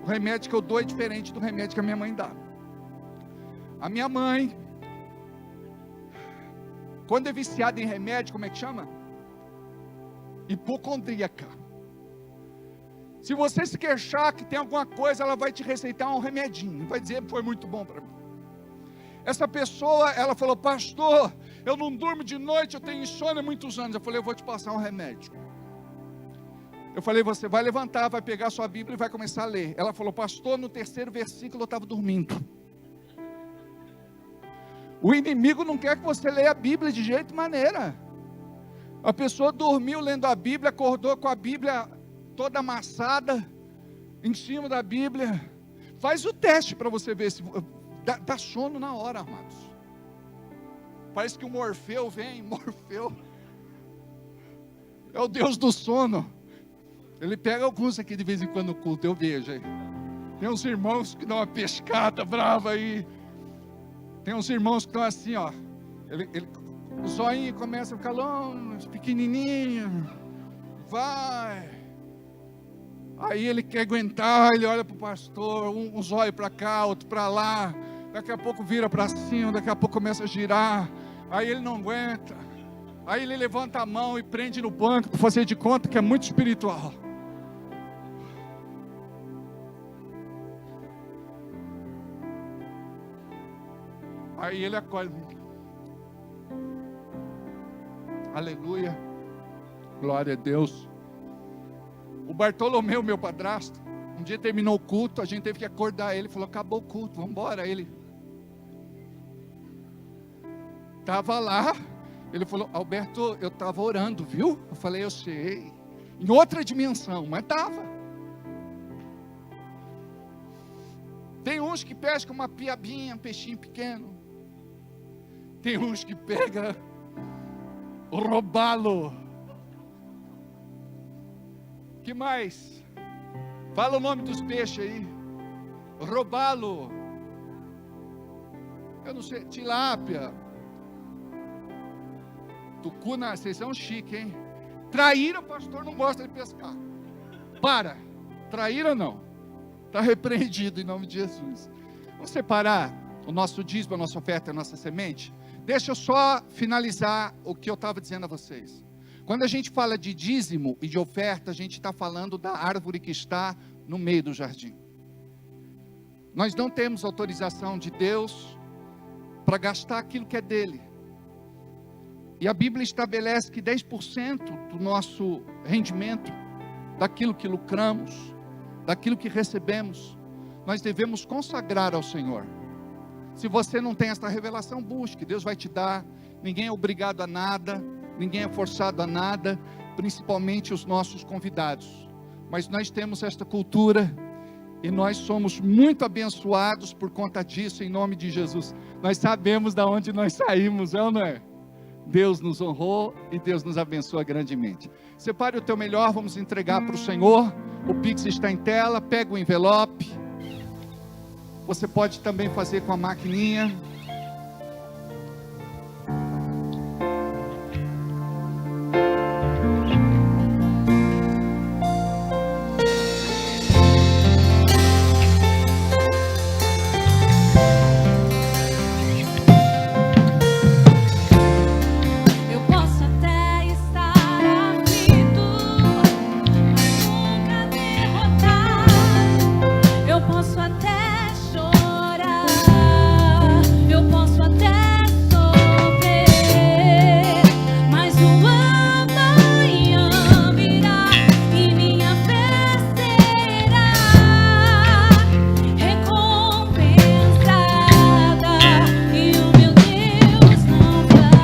O remédio que eu dou é diferente do remédio que a minha mãe dá. A minha mãe, quando é viciada em remédio, como é que chama? Hipocondríaca. Se você se queixar que tem alguma coisa, ela vai te receitar um remedinho, vai dizer, foi muito bom para mim. Essa pessoa, ela falou, pastor, eu não durmo de noite, eu tenho insônia há muitos anos. Eu falei, eu vou te passar um remédio. Eu falei, você vai levantar, vai pegar a sua Bíblia e vai começar a ler. Ela falou, pastor, no 3º versículo eu estava dormindo. O inimigo não quer que você leia a Bíblia de jeito e maneira. A pessoa dormiu lendo a Bíblia, acordou com a Bíblia toda amassada, em cima da Bíblia. Faz o teste para você ver se dá sono na hora, amados. Parece que o Morfeu vem, Morfeu é o Deus do sono. Ele pega alguns aqui de vez em quando no culto, eu vejo aí. Tem uns irmãos que dão uma pescada brava aí. Tem uns irmãos que estão assim, ó. O zoinho começa a ficar longe, pequenininho. Vai. Aí ele quer aguentar, ele olha para o pastor, um zóio para cá, outro para lá. Daqui a pouco vira para cima, daqui a pouco começa a girar. Aí ele não aguenta. Aí ele levanta a mão e prende no banco para fazer de conta que é muito espiritual. Aí ele acolhe. Aleluia. Glória a Deus. O Bartolomeu, meu padrasto, um dia terminou o culto, a gente teve que acordar ele, falou, acabou o culto, vamos embora. Ele estava lá, ele falou, Alberto, eu estava orando, viu? Eu falei, eu sei, em outra dimensão, mas estava. Tem uns que pescam uma piabinha, um peixinho pequeno. Tem uns que pegam o robalo. Que mais? Fala o nome dos peixes aí. Robalo. Eu não sei, tilápia. Tucuna, vocês são chique, hein? Traíra, o pastor não gosta de pescar. Para. Traíra não. Está repreendido em nome de Jesus. Vamos separar. o nosso dízimo, a nossa oferta, a nossa semente. Deixa eu só finalizar o que eu estava dizendo a vocês. Quando a gente fala de dízimo e de oferta, a gente está falando da árvore que está no meio do jardim. Nós não temos autorização de Deus para gastar aquilo que é dele. E a Bíblia estabelece que 10% do nosso rendimento, daquilo que lucramos, daquilo que recebemos, nós devemos consagrar ao Senhor. Se você não tem esta revelação, busque, Deus vai te dar. Ninguém é obrigado a nada, ninguém é forçado a nada, principalmente os nossos convidados. Mas nós temos esta cultura e nós somos muito abençoados por conta disso, em nome de Jesus. Nós sabemos de onde nós saímos, é ou não é? Deus nos honrou e Deus nos abençoa grandemente. Separe o teu melhor, vamos entregar para o Senhor. O Pix está em tela, pega o envelope. Você pode também fazer com a maquininha. Eu posso até estar aflito, mas nunca derrotado. Eu posso até chorar, eu posso até sofrer, mas o amanhã virá e minha fé será recompensada e o meu Deus não falha.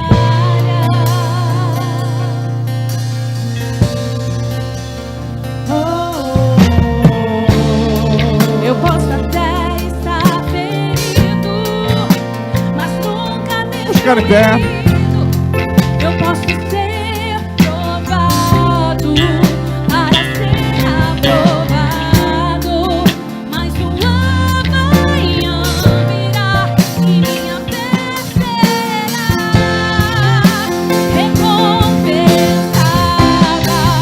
Eu posso até estar ferido, mas nunca Ficar em pé. destruído. Eu posso ser provado para ser aprovado, mas o amanhã virá e minha fé será recompensada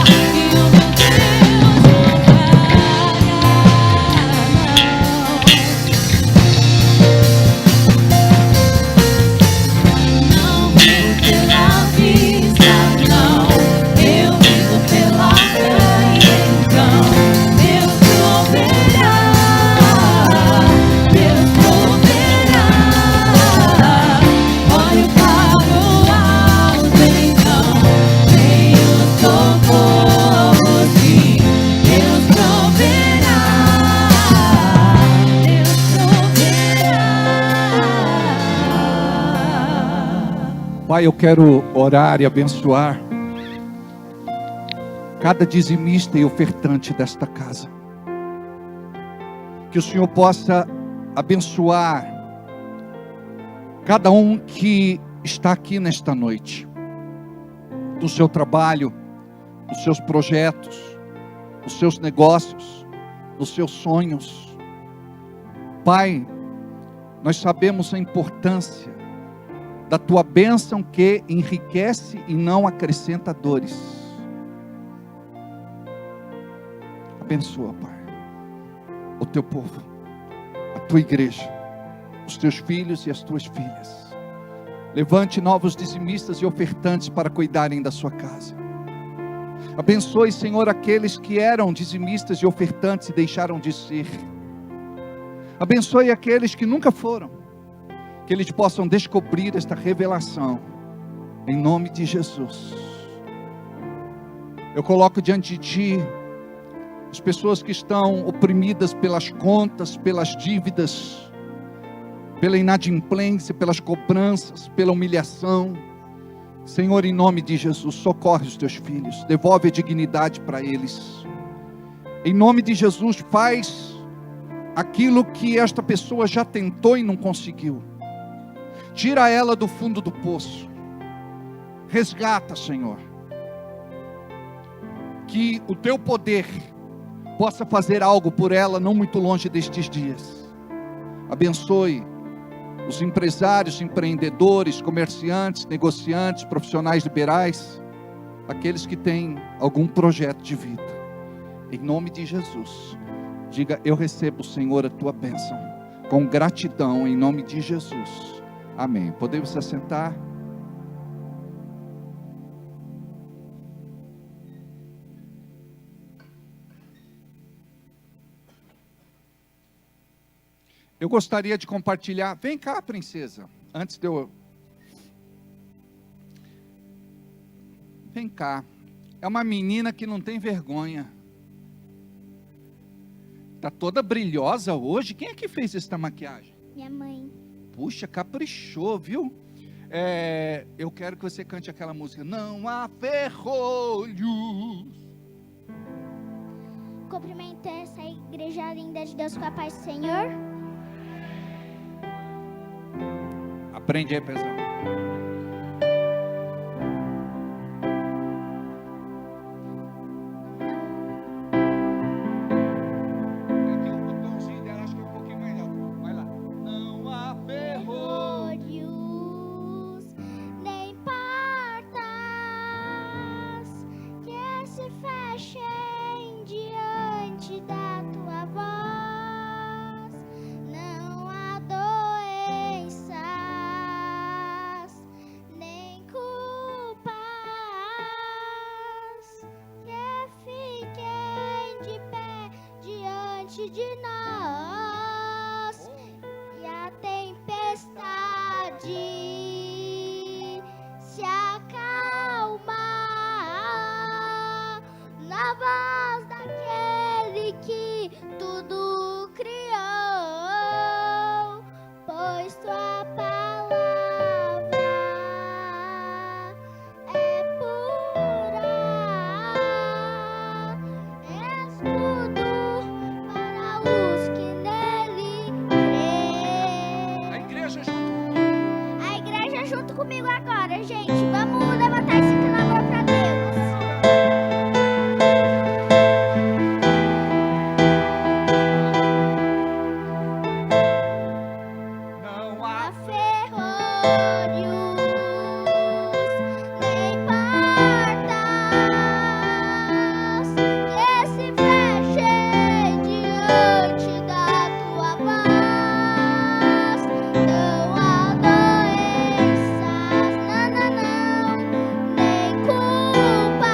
e o meu Deus não falha. Não vivo pela vista, não. Eu vivo pela fé, então Deus proverá. Deus proverá. Olho para o alto, então vem o socorro, sim. Deus proverá. Deus proverá. Pai, eu quero orar e abençoar cada dizimista e ofertante desta casa. Que o Senhor possa abençoar cada um que está aqui nesta noite, do seu trabalho, dos seus projetos, dos seus negócios, dos seus sonhos. Pai, nós sabemos a importância da tua bênção que enriquece e não acrescenta dores. Abençoa, Pai, o teu povo, a tua igreja, os teus filhos e as tuas filhas. Levante novos dizimistas e ofertantes para cuidarem da sua casa. Abençoe, Senhor, aqueles que eram dizimistas e ofertantes e deixaram de ser. Abençoe aqueles que nunca foram. Que eles possam descobrir esta revelação, em nome de Jesus. Eu coloco diante de Ti as pessoas que estão oprimidas pelas contas, pelas dívidas, pela inadimplência, pelas cobranças, pela humilhação. Senhor, em nome de Jesus, socorre os Teus filhos, devolve a dignidade para eles. Em nome de Jesus, faz aquilo que esta pessoa já tentou e não conseguiu. Tira ela do fundo do poço. Resgata, Senhor. Que o teu poder possa fazer algo por ela, não muito longe destes dias. Abençoe os empresários, empreendedores, comerciantes, negociantes, profissionais liberais, aqueles que têm algum projeto de vida. Em nome de Jesus, diga: eu recebo, Senhor, a tua bênção, com gratidão em nome de Jesus. Amém. Podemos se assentar? Eu gostaria de compartilhar. Vem cá, princesa. Antes de eu. Vem cá. É uma menina que não tem vergonha. Está toda brilhosa hoje. Quem é que fez essa maquiagem? Minha mãe. Puxa, caprichou, viu? Eu quero que você cante aquela música. Não há ferrolhos. Cumprimento essa igreja linda de Deus com a paz do Senhor. Aprende aí, pessoal. Aqui o botãozinho dela, acho que é um pouquinho mais alto. Vai lá. Não há ferrolhos, Nem portas que se fechem diante da tua voz. Não há doenças, nem culpas que fiquem de pé diante de nós. E a tempestade se acalma na voz daquele que tudo criou, pois tua palavra é pura, escudo para os que nele creem. a igreja junto. A igreja junto comigo agora, gente. Vamos levantar esse clamor para Deus. Não Há há ferrolhos, nem portas que se fechem diante da tua voz. Não há doenças, não, nem culpas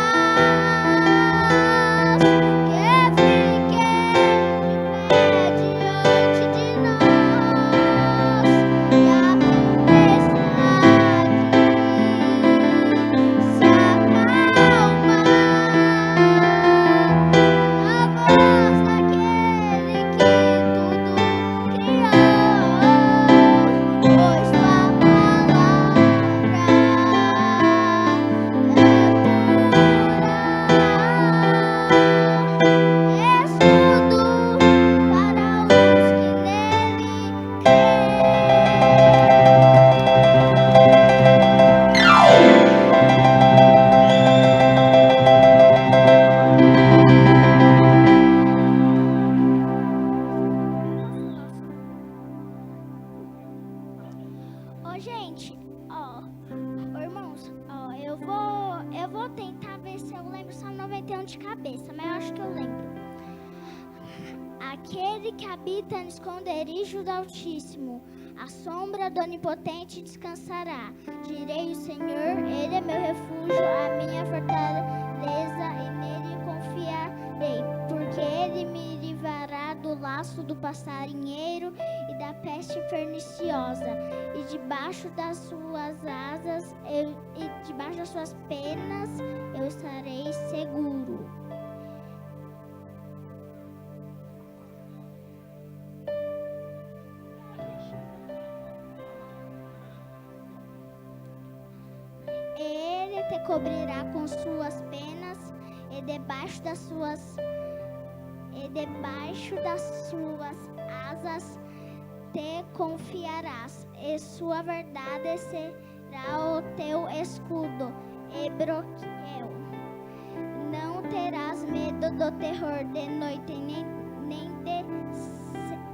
que fiquem de pé diante de nós. E a tempestade se acalma na voz daquele que tudo criou, pois tua palavra é escudo para os que nele Ô, gente, ô, irmãos, eu vou tentar ver se eu lembro só 91 de cabeça, mas eu acho que eu lembro. Aquele que habita no esconderijo do Altíssimo, à sombra do Onipotente descansará. Direi o Senhor, Ele é meu refúgio, a minha fortaleza, e nele confiarei, porque Ele me livrará do laço do passarinheiro e da peste perniciosa, e debaixo das suas asas e debaixo das suas penas eu estarei seguro. Ele te cobrirá com suas penas, e debaixo das suas asas te confiarás, e sua verdade será o teu escudo e broquel. Não terás medo do terror de noite, nem de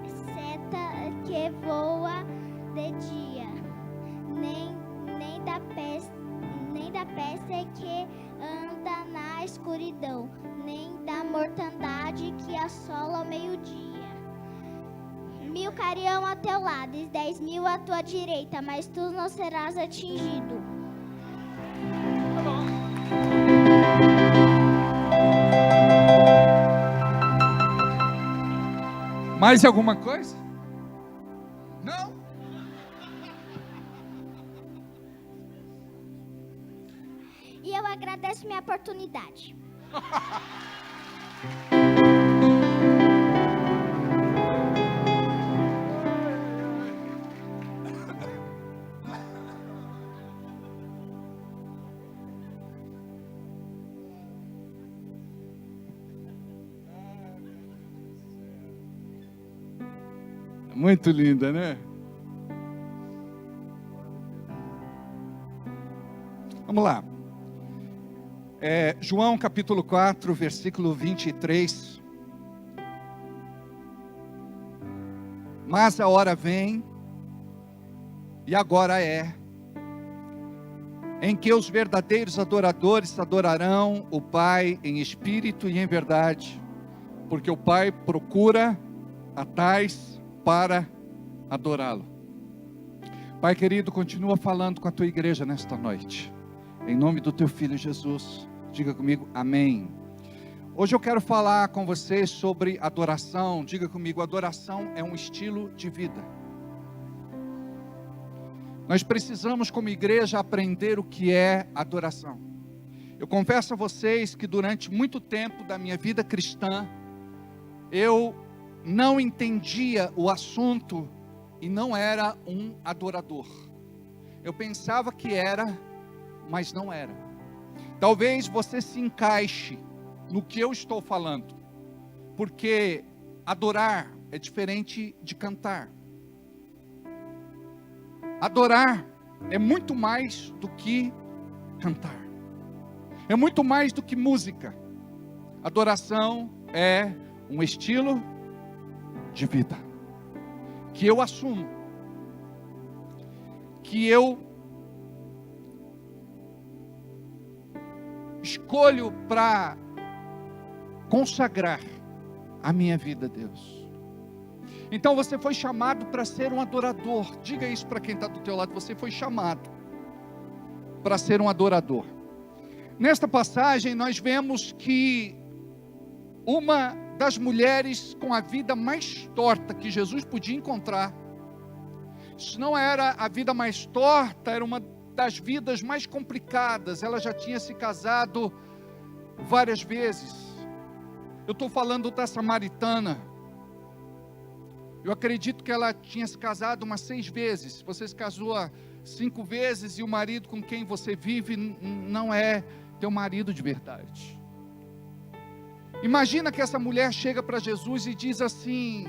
seta que voa de dia, nem da peste que anda na escuridão, nem da mortandade que assola ao meio-dia. 1000 cairão a teu lado e 10.000 à tua direita, mas tu não serás atingido. Mais alguma coisa? Não? E eu agradeço minha oportunidade. Muito linda, né? Vamos lá. João capítulo 4, versículo 23. Mas a hora vem, e agora é, em que os verdadeiros adoradores adorarão o Pai em espírito e em verdade, porque o Pai procura a tais para adorá-lo. Pai querido, continua falando com a tua igreja nesta noite, em nome do teu Filho Jesus. Diga comigo, amém. Hoje eu quero falar com vocês sobre adoração. Diga comigo, adoração é um estilo de vida. Nós precisamos como igreja aprender o que é adoração. Eu confesso a vocês que durante muito tempo da minha vida cristã, eu não entendia o assunto e não era um adorador. Eu pensava que era, mas não era. Talvez você se encaixe no que eu estou falando, porque adorar é diferente de cantar. Adorar é muito mais do que cantar, é muito mais do que música. Adoração é um estilo de vida, que eu assumo, que eu escolho para consagrar a minha vida a Deus. Então você foi chamado para ser um adorador. Diga isso para quem está do teu lado. Você foi chamado para ser um adorador. Nesta passagem nós vemos que uma das mulheres com a vida mais torta que Jesus podia encontrar, isso não era a vida mais torta, era uma das vidas mais complicadas. Ela já tinha se casado várias vezes. Eu estou falando da samaritana. Eu acredito que ela tinha se casado umas 6 vezes. Você se casou 5 vezes e o marido com quem você vive não é teu marido de verdade. Imagina que essa mulher chega para Jesus e diz assim: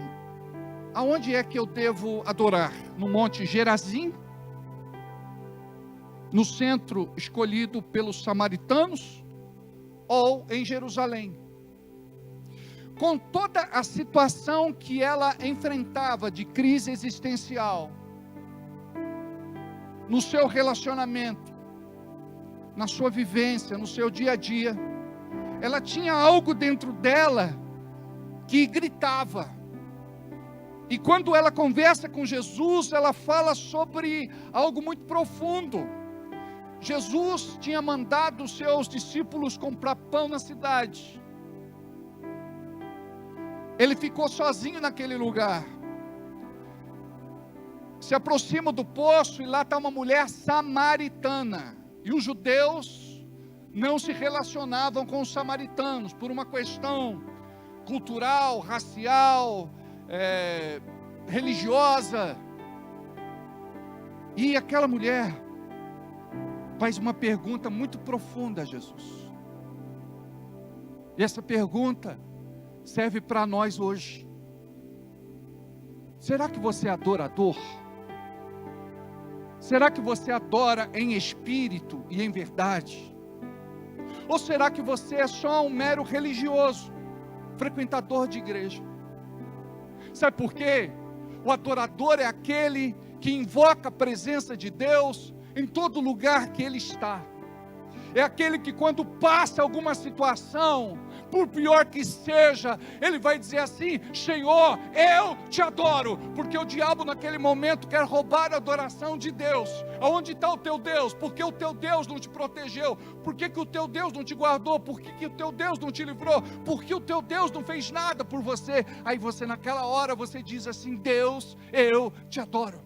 aonde é que eu devo adorar? No Monte Gerazim? No centro escolhido pelos samaritanos? Ou em Jerusalém? Com toda a situação que ela enfrentava de crise existencial, no seu relacionamento, na sua vivência, no seu dia a dia, ela tinha algo dentro dela que gritava. E quando ela conversa com Jesus, ela fala sobre algo muito profundo. Jesus tinha mandado os seus discípulos comprar pão na cidade. Ele ficou sozinho naquele lugar. Se aproxima do poço e lá está uma mulher samaritana. E os judeus não se relacionavam com os samaritanos por uma questão cultural, racial, religiosa. E aquela mulher faz uma pergunta muito profunda a Jesus. E essa pergunta serve para nós hoje. Será que você é adorador? Será que você adora em espírito e em verdade? Ou será que você é só um mero religioso, frequentador de igreja? Sabe por quê? O adorador é aquele que invoca a presença de Deus em todo lugar que ele está. É aquele que quando passa alguma situação, por pior que seja, ele vai dizer assim: Senhor, eu te adoro. Porque o diabo naquele momento quer roubar a adoração de Deus. Aonde está o teu Deus? Por que o teu Deus não te protegeu? Por que o teu Deus não te guardou? Por que o teu Deus não te livrou? Por que o teu Deus não fez nada por você? Aí você, naquela hora, você diz assim: Deus, eu te adoro.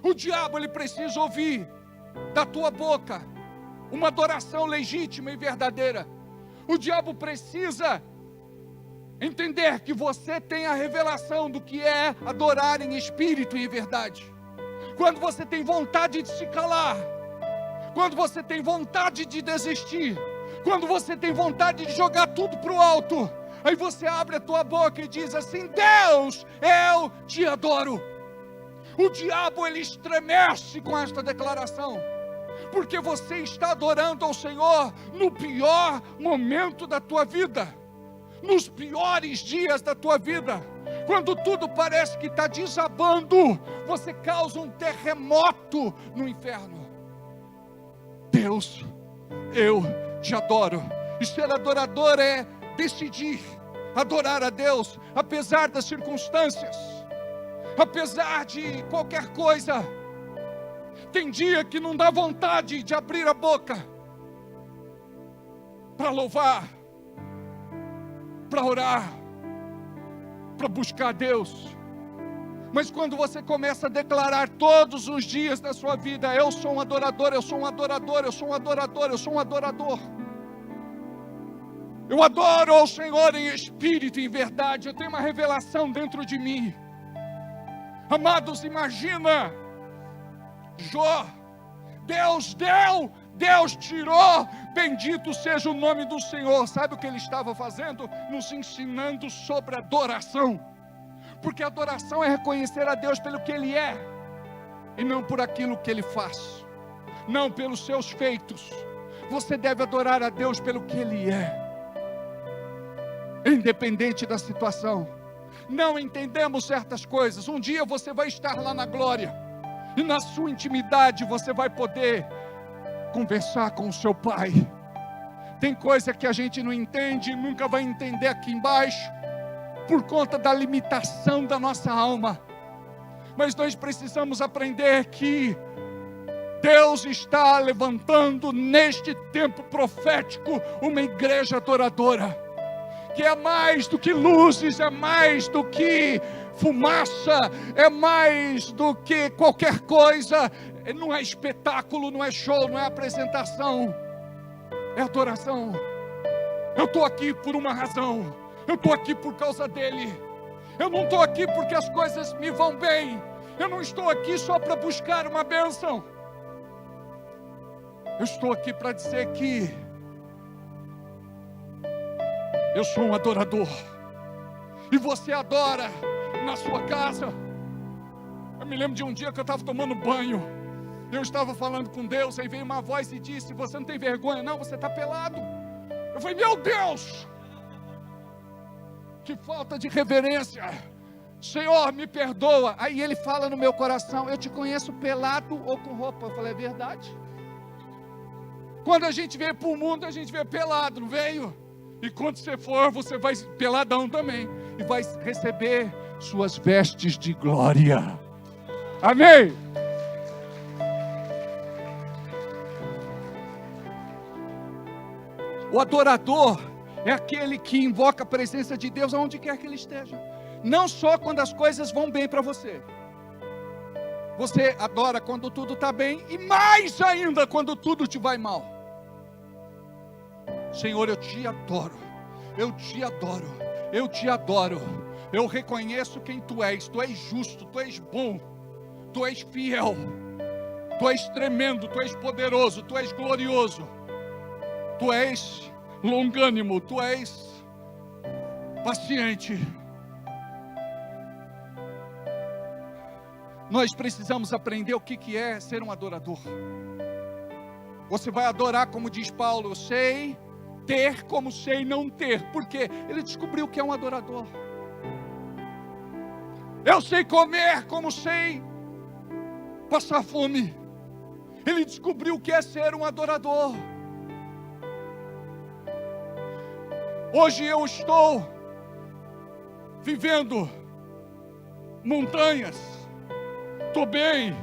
O diabo, ele precisa ouvir da tua boca uma adoração legítima e verdadeira. O diabo precisa entender que você tem a revelação do que é adorar em espírito e em verdade. Quando você tem vontade de se calar, quando você tem vontade de desistir, quando você tem vontade de jogar tudo para o alto, aí você abre a tua boca e diz assim: Deus, eu te adoro. O diabo, ele estremece com esta declaração, porque você está adorando ao Senhor no pior momento da tua vida, nos piores dias da tua vida, quando tudo parece que está desabando, você causa um terremoto no inferno. Deus, eu te adoro. E ser adorador é decidir adorar a Deus, apesar das circunstâncias, apesar de qualquer coisa. Tem dia que não dá vontade de abrir a boca para louvar, para orar, para buscar a Deus. Mas quando você começa a declarar todos os dias da sua vida: eu sou um adorador, eu sou um adorador, eu sou um adorador, eu sou um adorador. Eu adoro ao Senhor em espírito e em verdade. Eu tenho uma revelação dentro de mim. Amados, imagina Jó. Deus deu, Deus tirou, bendito seja o nome do Senhor. Sabe o que ele estava fazendo? Nos ensinando sobre adoração. Porque adoração é reconhecer a Deus pelo que Ele é, e não por aquilo que Ele faz, não pelos seus feitos. Você deve adorar a Deus pelo que Ele é, independente da situação. Não entendemos certas coisas. Um dia você vai estar lá na glória, e na sua intimidade você vai poder conversar com o seu Pai. Tem coisa que a gente não entende e nunca vai entender aqui embaixo, por conta da limitação da nossa alma. Mas nós precisamos aprender que Deus está levantando neste tempo profético uma igreja adoradora, que é mais do que luzes, é mais do que fumaça, é mais do que qualquer coisa. Não é espetáculo, não é show, não é apresentação, é adoração. Eu estou aqui por uma razão, eu estou aqui por causa dele. Eu não estou aqui porque as coisas me vão bem, eu não estou aqui só para buscar uma bênção. Eu estou aqui para dizer que eu sou um adorador. E você adora na sua casa. Eu me lembro de um dia que eu estava tomando banho, eu estava falando com Deus, aí veio uma voz e disse: você não tem vergonha não, você está pelado. Eu falei: meu Deus, que falta de reverência, Senhor, me perdoa. Aí ele fala no meu coração: eu te conheço pelado ou com roupa. Eu falei: é verdade. Quando a gente veio para o mundo, a gente veio pelado, não veio? E quando você for, você vai peladão também, e vai receber suas vestes de glória. Amém? O adorador é aquele que invoca a presença de Deus aonde quer que ele esteja. Não só quando as coisas vão bem para você. Você adora quando tudo está bem, e mais ainda quando tudo te vai mal. Senhor, eu te adoro, eu te adoro, eu te adoro. Eu reconheço quem tu és justo, tu és bom, tu és fiel, tu és tremendo, tu és poderoso, tu és glorioso, tu és longânimo, tu és paciente. Nós precisamos aprender o que é ser um adorador. Você vai adorar, como diz Paulo: eu sei ter como sei não ter. Porque ele descobriu que é um adorador. Eu sei comer como sei passar fome. Ele descobriu o que é ser um adorador. Hoje eu estou vivendo montanhas, estou bem,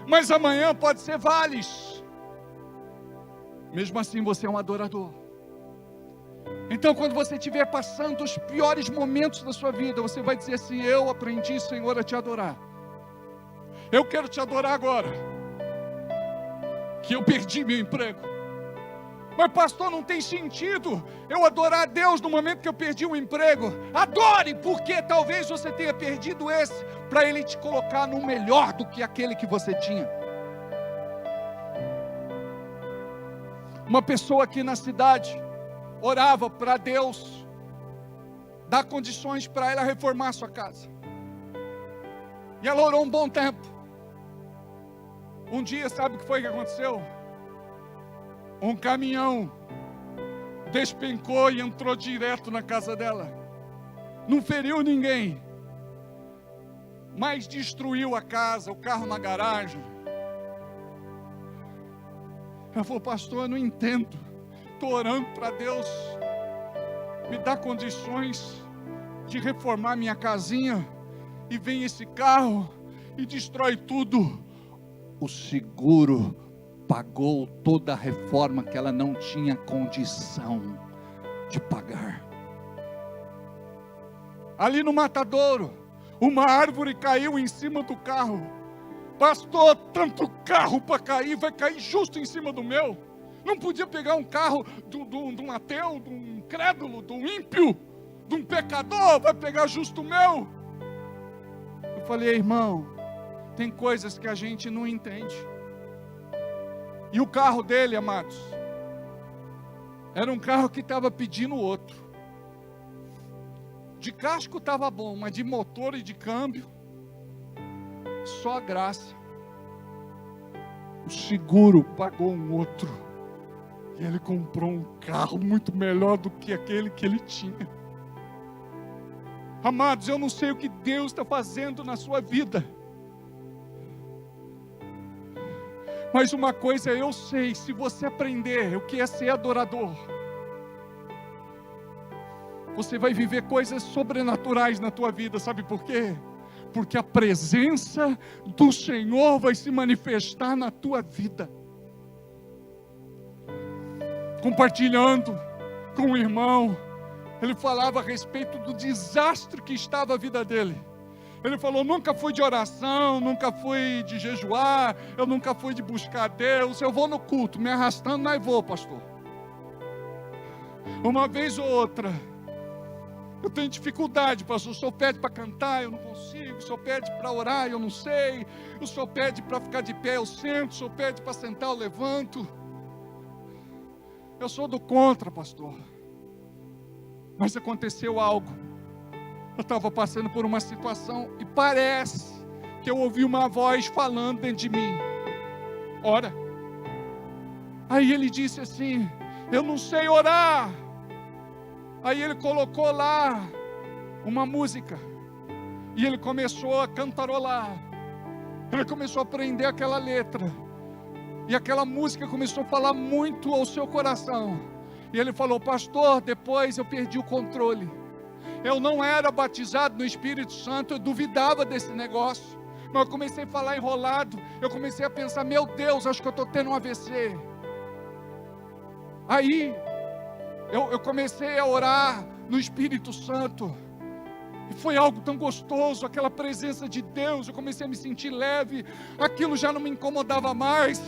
mas amanhã pode ser vales. Mesmo assim você é um adorador. Então quando você estiver passando os piores momentos da sua vida, você vai dizer assim: eu aprendi, Senhor, a te adorar. Eu quero te adorar agora, que eu perdi meu emprego. Mas pastor, não tem sentido eu adorar a Deus no momento que eu perdi o emprego. Adore, porque talvez você tenha perdido esse, para Ele te colocar no melhor do que aquele que você tinha. Uma pessoa aqui na cidade orava para Deus dar condições para ela reformar sua casa. E ela orou um bom tempo. Um dia, sabe o que foi que aconteceu? Um caminhão despencou e entrou direto na casa dela. Não feriu ninguém, mas destruiu a casa, o carro na garagem. Ela falou: pastor, eu não entendo. Estou orando para Deus me dar condições de reformar minha casinha, e vem esse carro e destrói tudo. O seguro pagou toda a reforma que ela não tinha condição de pagar. Ali no matadouro, uma árvore caiu em cima do carro. Pastor, tanto carro para cair, vai cair justo em cima do meu. Não podia pegar um carro de um ateu, de um incrédulo, de um ímpio, de um pecador, vai pegar justo o meu. Eu falei: irmão, tem coisas que a gente não entende. E o carro dele, amados, era um carro que estava pedindo outro. De casco estava bom, mas de motor e de câmbio, só a graça. O seguro pagou um outro, e ele comprou um carro muito melhor do que aquele que ele tinha. Amados, eu não sei o que Deus está fazendo na sua vida, mas uma coisa eu sei: se você aprender o que é ser adorador, você vai viver coisas sobrenaturais na tua vida. Sabe por quê? Porque a presença do Senhor vai se manifestar na tua vida. Compartilhando com um irmão, ele falava a respeito do desastre que estava a vida dele. Ele falou: nunca fui de oração, nunca fui de jejuar, eu nunca fui de buscar Deus. Eu vou no culto, me arrastando, mas vou, pastor. Uma vez ou outra, eu tenho dificuldade, pastor. O senhor pede para cantar, eu não consigo. O senhor pede para orar, eu não sei. O senhor pede para ficar de pé, eu sento. O senhor pede para sentar, eu levanto. Eu sou do contra, pastor. Mas aconteceu algo. Eu estava passando por uma situação e parece que eu ouvi uma voz falando dentro de mim: ora. Aí ele disse assim: eu não sei orar. Aí ele colocou lá uma música e ele começou a cantarolar. Ele começou a aprender aquela letra, e aquela música começou a falar muito ao seu coração. E ele falou: pastor, depois eu perdi o controle. Eu não era batizado no Espírito Santo, eu duvidava desse negócio, mas eu comecei a falar enrolado. Eu comecei a pensar: meu Deus, acho que eu estou tendo um AVC. Aí eu comecei a orar no Espírito Santo, e foi algo tão gostoso, aquela presença de Deus. Eu comecei a me sentir leve, aquilo já não me incomodava mais.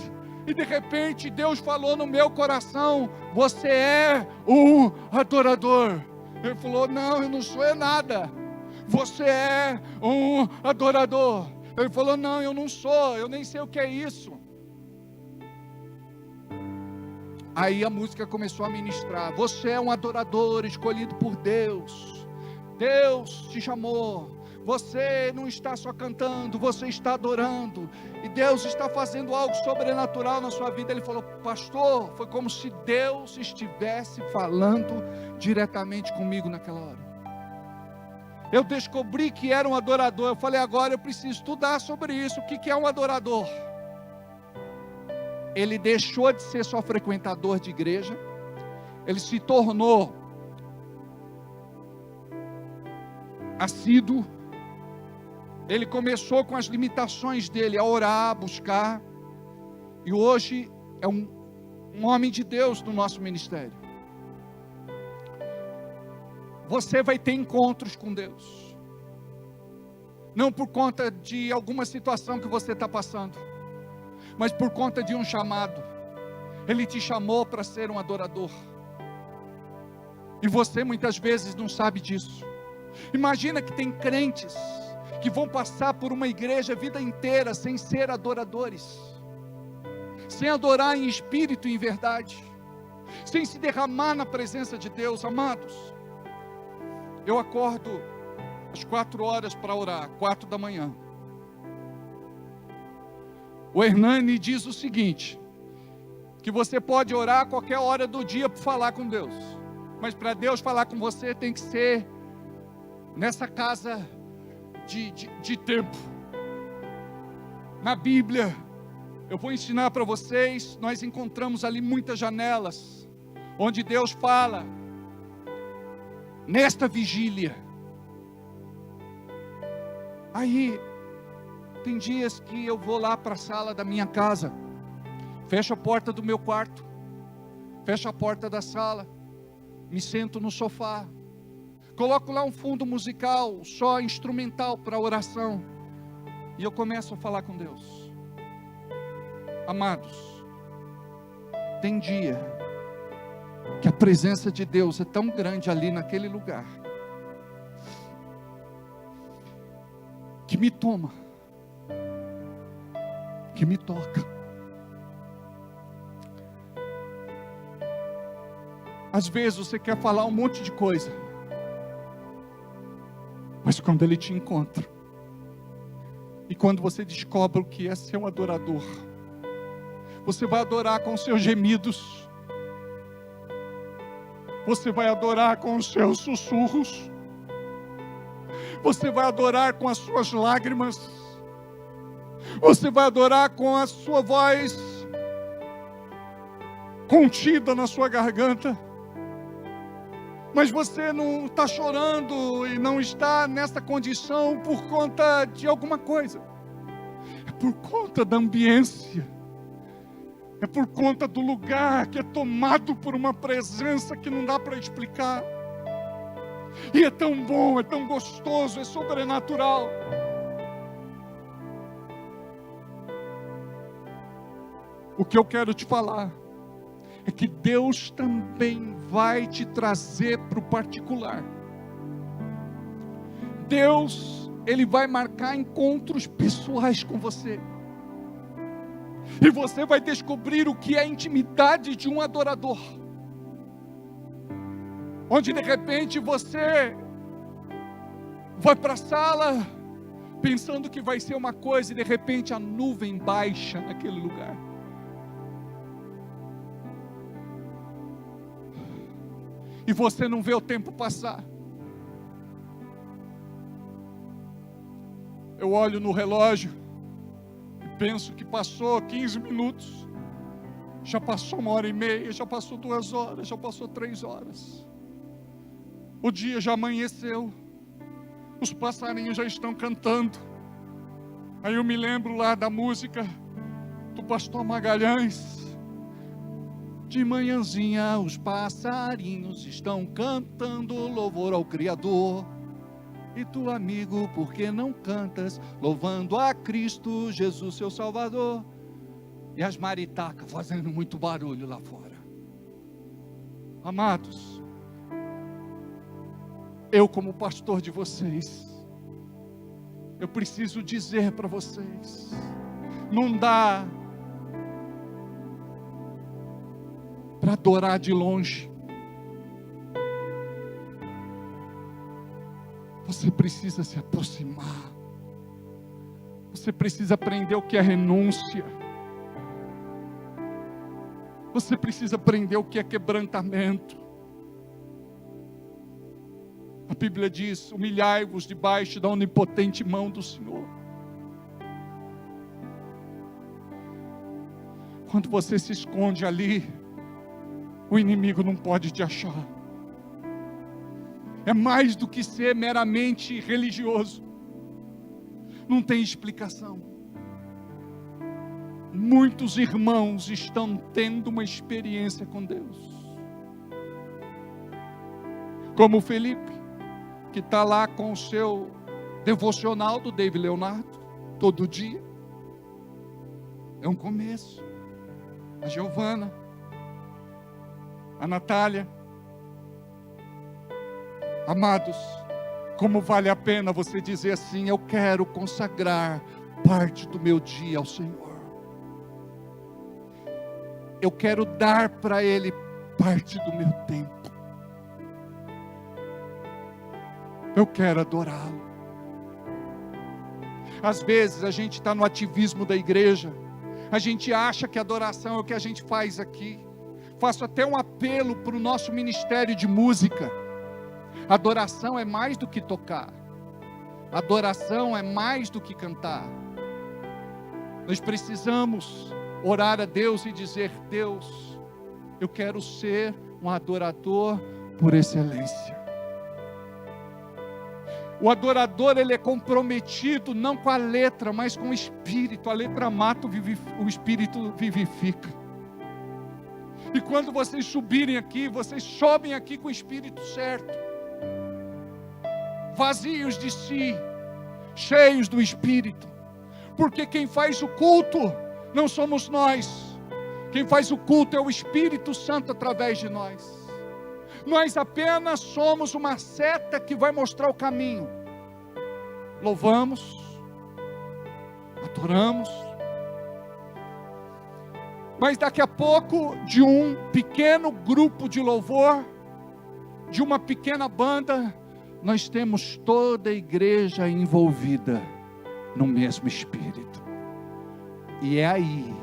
E de repente Deus falou no meu coração: você é um adorador. Ele falou: não, eu não sou nada. Você é um adorador. Ele falou: não, eu não sou, eu nem sei o que é isso. Aí a música começou a ministrar: você é um adorador escolhido por Deus. Deus te chamou. Você não está só cantando, você está adorando. E Deus está fazendo algo sobrenatural na sua vida. Ele falou: pastor, foi como se Deus estivesse falando diretamente comigo naquela hora. Eu descobri que era um adorador. Eu falei: agora eu preciso estudar sobre isso. O que é um adorador? Ele deixou de ser só frequentador de igreja. Ele se tornou assíduo. Ele começou com as limitações dele, a orar, a buscar. E hoje é um homem de Deus no nosso ministério. Você vai ter encontros com Deus. Não por conta de alguma situação que você está passando, mas por conta de um chamado. Ele te chamou para ser um adorador. E você muitas vezes não sabe disso. Imagina que tem crentes que vão passar por uma igreja a vida inteira sem ser adoradores, sem adorar em espírito e em verdade, sem se derramar na presença de Deus. Amados, eu acordo às 4 horas para orar, 4 da manhã. O Hernani diz o seguinte, que você pode orar a qualquer hora do dia para falar com Deus, mas para Deus falar com você tem que ser nessa casa de tempo. Na Bíblia, eu vou ensinar para vocês, nós encontramos ali muitas janelas, onde Deus fala, nesta vigília. Aí, tem dias que eu vou lá para a sala da minha casa, fecho a porta do meu quarto, fecho a porta da sala, me sento no sofá, coloco lá um fundo musical, só instrumental para oração, e eu começo a falar com Deus. Amados, tem dia que a presença de Deus é tão grande ali naquele lugar, que me toma, que me toca. Às vezes você quer falar um monte de coisa, mas quando Ele te encontra, e quando você descobre o que é ser um adorador, você vai adorar com os seus gemidos, você vai adorar com os seus sussurros, você vai adorar com as suas lágrimas, você vai adorar com a sua voz contida na sua garganta. Mas você não está chorando e não está nessa condição por conta de alguma coisa. É por conta da ambiência. É por conta do lugar que é tomado por uma presença que não dá para explicar. E é tão bom, é tão gostoso, é sobrenatural. O que eu quero te falar é que Deus também vai te trazer para o particular. Deus, Ele vai marcar encontros pessoais com você. E você vai descobrir o que é a intimidade de um adorador. Onde de repente você vai para a sala pensando que vai ser uma coisa e de repente a nuvem baixa naquele lugar. E você não vê o tempo passar. Eu olho no relógio e penso que passou 15 minutos. Já passou 1h30, já passou 2 horas, já passou 3 horas. O dia já amanheceu. Os passarinhos já estão cantando. Aí eu me lembro lá da música do pastor Magalhães. De manhãzinha os passarinhos estão cantando louvor ao Criador. E tu, amigo, por que não cantas louvando a Cristo Jesus, seu Salvador? E as maritacas fazendo muito barulho lá fora. Amados, eu como pastor de vocês, eu preciso dizer para vocês, não dá para adorar de longe. Você precisa se aproximar. Você precisa aprender o que é renúncia. Você precisa aprender o que é quebrantamento. A Bíblia diz: humilhai-vos debaixo da onipotente mão do Senhor. Quando você se esconde ali, o inimigo não pode te achar. É mais do que ser meramente religioso. Não tem explicação. Muitos irmãos estão tendo uma experiência com Deus. Como o Felipe, que está lá com o seu devocional do David Leonardo, todo dia. É um começo. A Giovana, a Natália. Amados, como vale a pena você dizer assim: eu quero consagrar parte do meu dia ao Senhor. Eu quero dar para Ele parte do meu tempo. Eu quero adorá-lo. Às vezes a gente está no ativismo da igreja. A gente acha que adoração é o que a gente faz aqui. Faço até um apelo para o nosso ministério de música. Adoração é mais do que tocar. Adoração é mais do que cantar. Nós precisamos orar a Deus e dizer: Deus, eu quero ser um adorador por excelência. O adorador, ele é comprometido não com a letra, mas com o espírito. A letra mata, o espírito vivifica. E quando vocês subirem aqui, vocês sobem aqui com o espírito certo, vazios de si, cheios do espírito. Porque quem faz o culto não somos nós. Quem faz o culto é o Espírito Santo através de nós. Nós apenas somos uma seta que vai mostrar o caminho. Louvamos, adoramos, mas daqui a pouco, de um pequeno grupo de louvor, de uma pequena banda, nós temos toda a igreja envolvida no mesmo Espírito. E é aí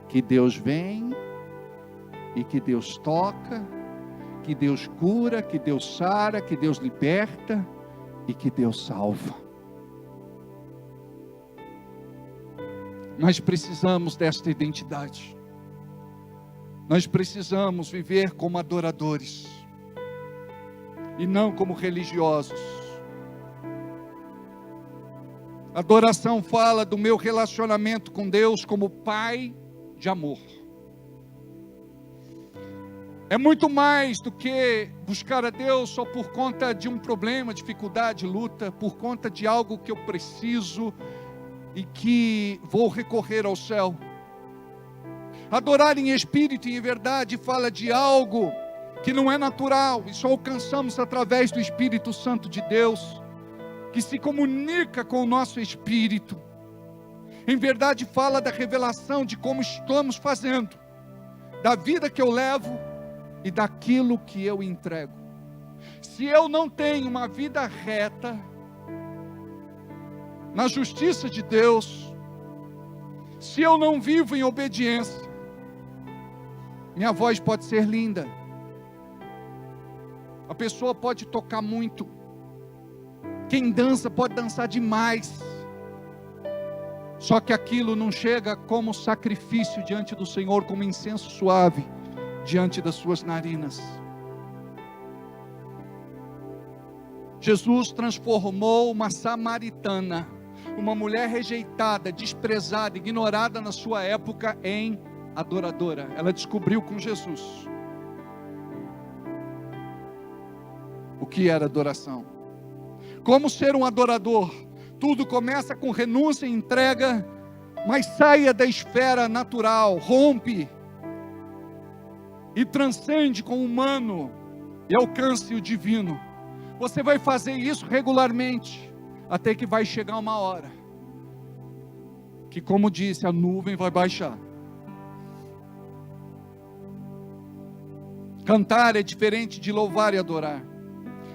que Deus vem, e que Deus toca, que Deus cura, que Deus sara, que Deus liberta e que Deus salva. Nós precisamos desta identidade. Nós precisamos viver como adoradores e não como religiosos. Adoração fala do meu relacionamento com Deus como Pai de amor. É muito mais do que buscar a Deus só por conta de um problema, dificuldade, luta, por conta de algo que eu preciso e que vou recorrer ao céu. Adorar em espírito e em verdade fala de algo que não é natural e só alcançamos através do Espírito Santo de Deus, que se comunica com o nosso espírito. Em verdade fala da revelação de como estamos fazendo, da vida que eu levo e daquilo que eu entrego. Se eu não tenho uma vida reta, na justiça de Deus, se eu não vivo em obediência, minha voz pode ser linda, a pessoa pode tocar muito, quem dança pode dançar demais, só que aquilo não chega como sacrifício diante do Senhor, como incenso suave diante das suas narinas. Jesus transformou uma samaritana, uma mulher rejeitada, desprezada, ignorada na sua época, em adoradora. Ela descobriu com Jesus o que era adoração. Como ser um adorador? Tudo começa com renúncia e entrega, mas saia da esfera natural, rompe e transcende com o humano e alcance o divino. Você vai fazer isso regularmente, até que vai chegar uma hora que, como disse, a nuvem vai baixar. Cantar é diferente de louvar e adorar.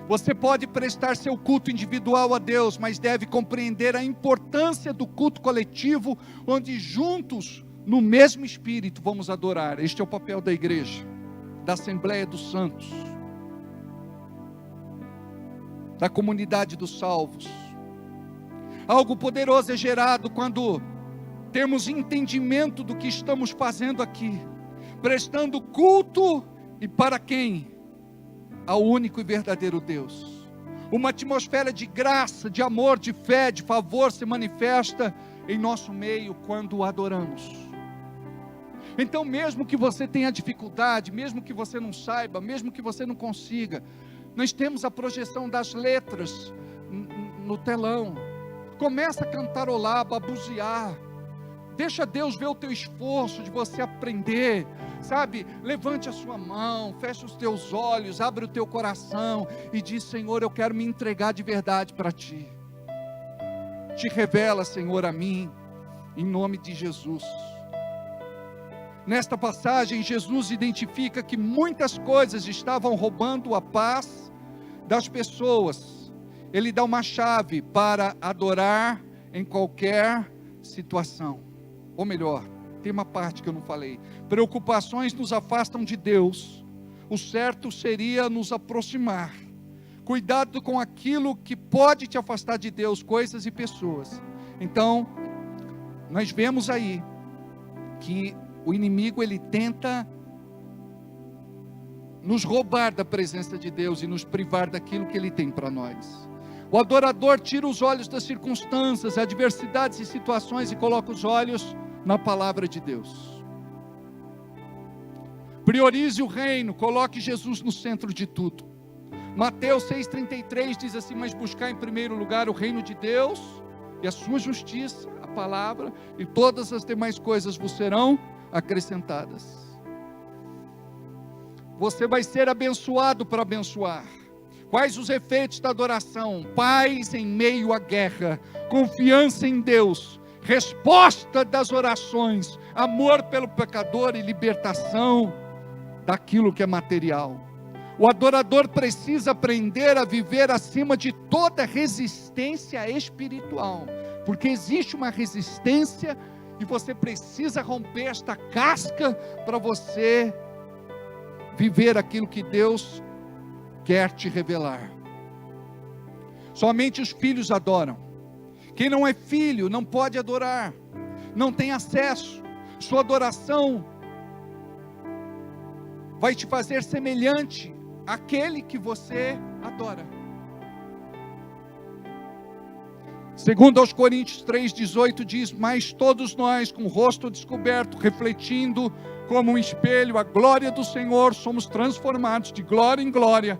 Você pode prestar seu culto individual a Deus, mas deve compreender a importância do culto coletivo, onde juntos, no mesmo Espírito, vamos adorar. Este é o papel da igreja, da Assembleia dos Santos, da comunidade dos salvos. Algo poderoso é gerado quando temos entendimento do que estamos fazendo aqui, prestando culto, e para quem? Ao único e verdadeiro Deus. Uma atmosfera de graça, de amor, de fé, de favor se manifesta em nosso meio quando o adoramos. Então, mesmo que você tenha dificuldade, mesmo que você não saiba, mesmo que você não consiga, nós temos a projeção das letras no telão. Começa a cantarolar, babuzear. Deixa Deus ver o teu esforço de você aprender, sabe? Levante a sua mão, feche os teus olhos, abre o teu coração e diz: Senhor, eu quero me entregar de verdade para Ti. Te revela, Senhor, a mim, em nome de Jesus. Nesta passagem, Jesus identifica que muitas coisas estavam roubando a paz das pessoas. Ele dá uma chave para adorar em qualquer situação. Ou melhor, tem uma parte que eu não falei. Preocupações nos afastam de Deus. O certo seria nos aproximar. Cuidado com aquilo que pode te afastar de Deus, coisas e pessoas. Então, nós vemos aí que o inimigo, ele tenta nos roubar da presença de Deus e nos privar daquilo que Ele tem para nós. O adorador tira os olhos das circunstâncias, adversidades e situações e coloca os olhos na palavra de Deus. Priorize o reino, coloque Jesus no centro de tudo. Mateus 6,33 diz assim: mas buscar em primeiro lugar o reino de Deus e a sua justiça, a palavra, e todas as demais coisas vos serão acrescentadas. Você vai ser abençoado para abençoar. Quais os efeitos da adoração? Paz em meio à guerra, confiança em Deus, resposta das orações, amor pelo pecador e libertação daquilo que é material. O adorador precisa aprender a viver acima de toda resistência espiritual, porque existe uma resistência e você precisa romper esta casca para você viver aquilo que Deus quer te revelar. Somente os filhos adoram. Quem não é filho não pode adorar, não tem acesso. Sua adoração vai te fazer semelhante àquele que você adora. Segundo aos Coríntios 3,18 diz: mas todos nós, com o rosto descoberto, refletindo como um espelho a glória do Senhor, somos transformados de glória em glória,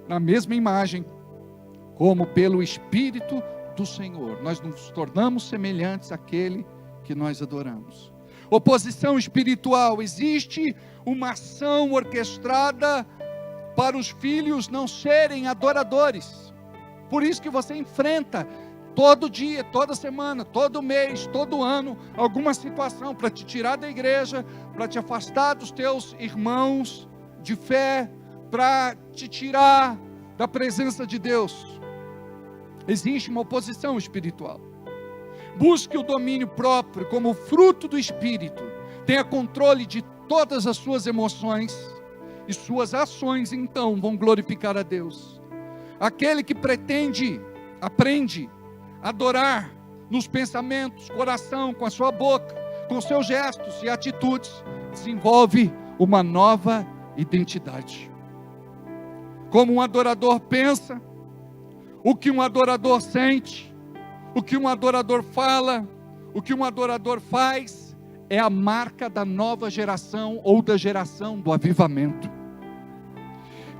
na mesma imagem, como pelo Espírito do Senhor. Nós nos tornamos semelhantes àquele que nós adoramos. Oposição espiritual: existe uma ação orquestrada para os filhos não serem adoradores. Por isso que você enfrenta todo dia, toda semana, todo mês, todo ano, alguma situação para te tirar da igreja, para te afastar dos teus irmãos de fé, para te tirar da presença de Deus. Existe uma oposição espiritual. Busque o domínio próprio como fruto do Espírito. Tenha controle de todas as suas emoções e suas ações, então vão glorificar a Deus. Aquele que aprende a adorar nos pensamentos, coração, com a sua boca, com seus gestos e atitudes, desenvolve uma nova identidade. Como um adorador pensa, o que um adorador sente, o que um adorador fala, o que um adorador faz, é a marca da nova geração ou da geração do avivamento.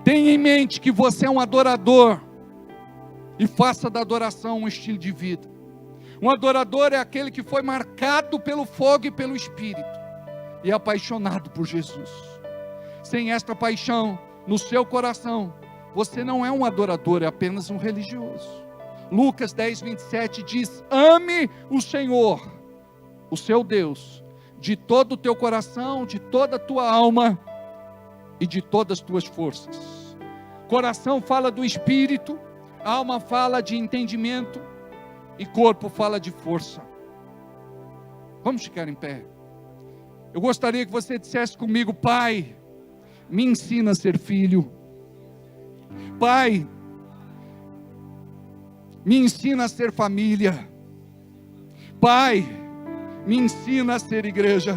Tenha em mente que você é um adorador e faça da adoração um estilo de vida. Um adorador é aquele que foi marcado pelo fogo e pelo Espírito e é apaixonado por Jesus. Sem esta paixão no seu coração, você não é um adorador, é apenas um religioso. Lucas 10:27 diz: ame o Senhor, o seu Deus, de todo o teu coração, de toda a tua alma e de todas as tuas forças. Coração fala do Espírito, alma fala de entendimento e corpo fala de força. Vamos ficar em pé. Eu gostaria que você dissesse comigo: Pai, me ensina a ser filho. Pai, me ensina a ser família. Pai, me ensina a ser igreja.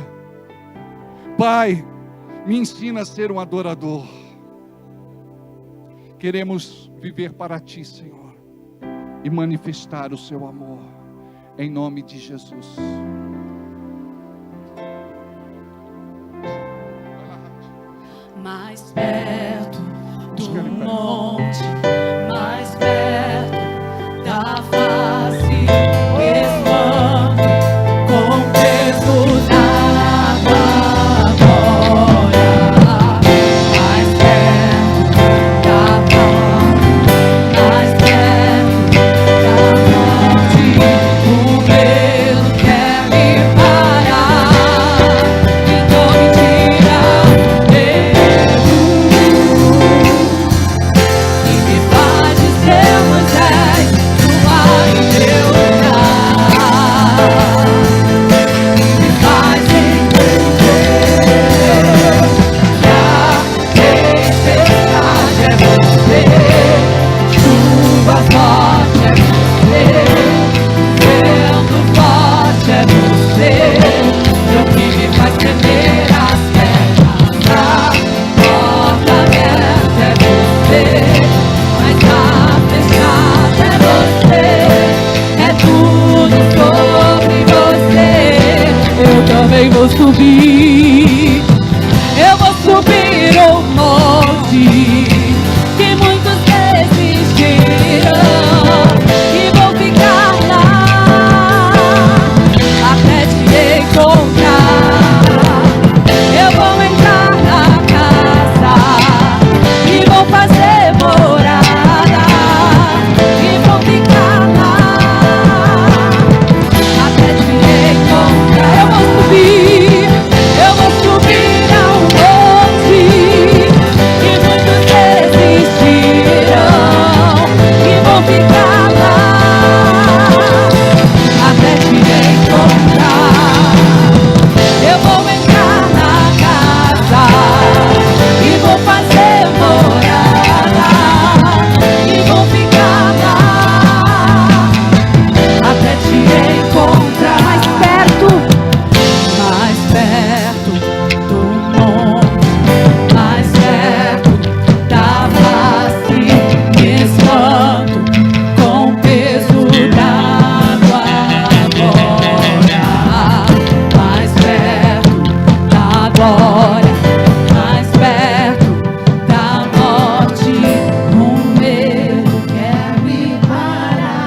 Pai, me ensina a ser um adorador. Queremos viver para Ti, Senhor, e manifestar o Seu amor, em nome de Jesus. Mais perto do monte, mais perto da face, esmando com o peso da tua glória. Mais perto da morte, mais perto da morte, o medo quer me parar, então me tira vou subir, eu vou subir o monte que muitos desistiram e vou ficar lá até te encontrar. Eu vou entrar na casa e vou fazer morada e vou ficar lá até te encontrar. Eu vou subir. Eu vou subir ao monte que muitos desistiram e vou ficar lá até te encontrar. Eu vou entrar na casa e vou fazer morada e vou ficar lá até te encontrar. Mais perto do monte, mais perto da face, me espanto com o peso da tua glória. Mais perto da glória, mais perto da morte, o medo quer me parar.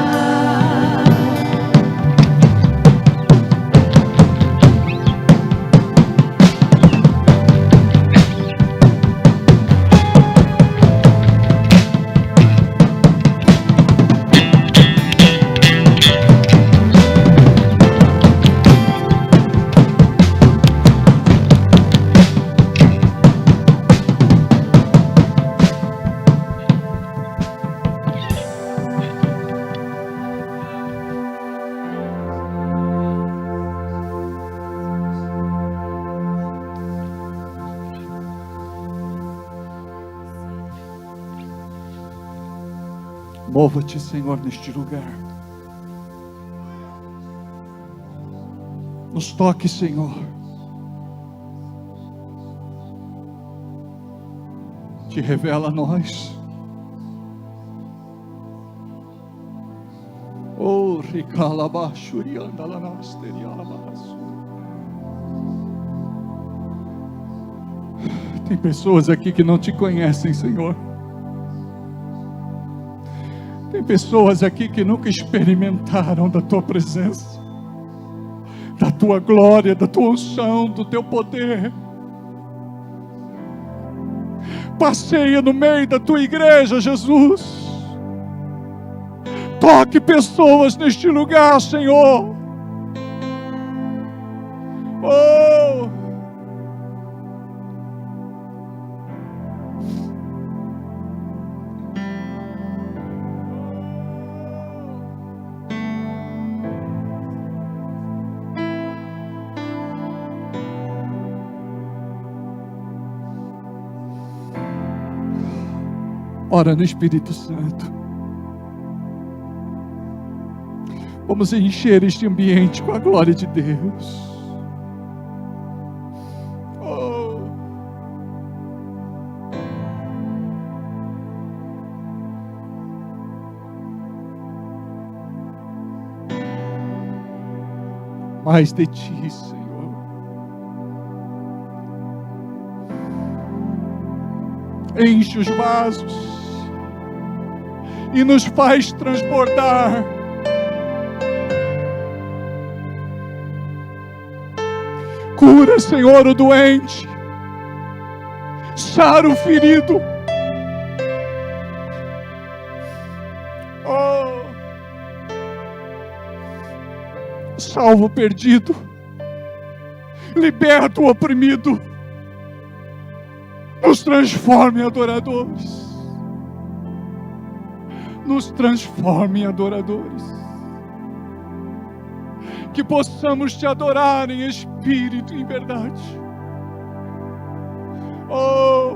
Mova-te, Senhor, neste lugar. Nos toque, Senhor. Te revela a nós. Oh, tem pessoas aqui que não te conhecem, Senhor. Tem pessoas aqui que nunca experimentaram da Tua presença, da Tua glória, da Tua unção, do Teu poder. Passeia no meio da Tua igreja, Jesus. Toque pessoas neste lugar, Senhor. Oh! Ora no Espírito Santo. Vamos encher este ambiente com a glória de Deus. Oh. mais de Ti, Senhor. Enche os vasos e nos faz transbordar. Cura, Senhor, o doente. Sara o ferido. Oh, salva o perdido. Liberta o oprimido. Nos transforme em adoradores. Nos transforme em adoradores. Que possamos Te adorar em espírito e em verdade. Oh,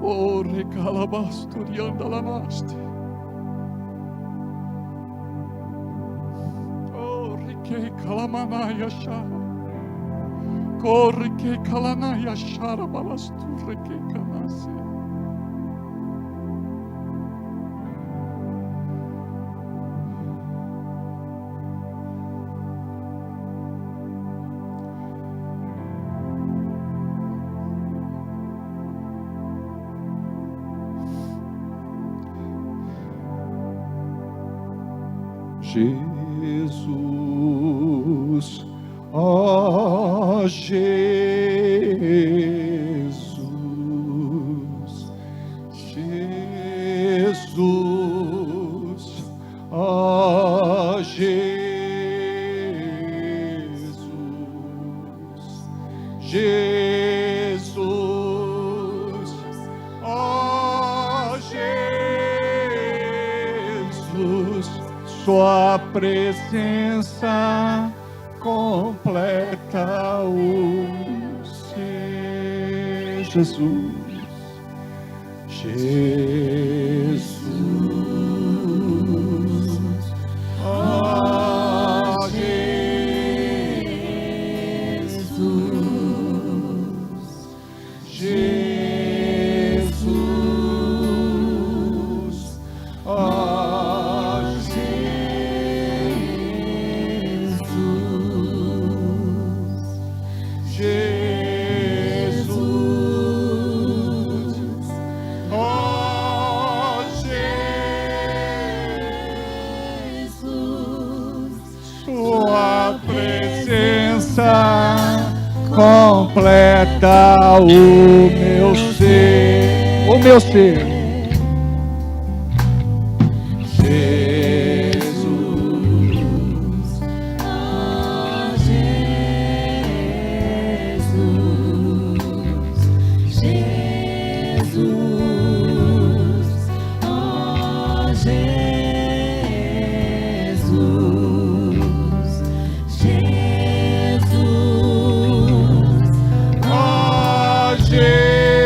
oh, recalabastoriandalamaste. Oh, riquei calamanaya shara. Corre que calanaya shara balasturre que canase. Jesus, ó Jesus, Jesus, ó Jesus, Jesus, ó Jesus, Sua presença completa o ser. Jesus, Jesus, ó Jesus, Jesus, ó completa o meu ser, o meu ser. Jesus, ó Jesus, Jesus, ó Jesus, Jesus, ó Jesus,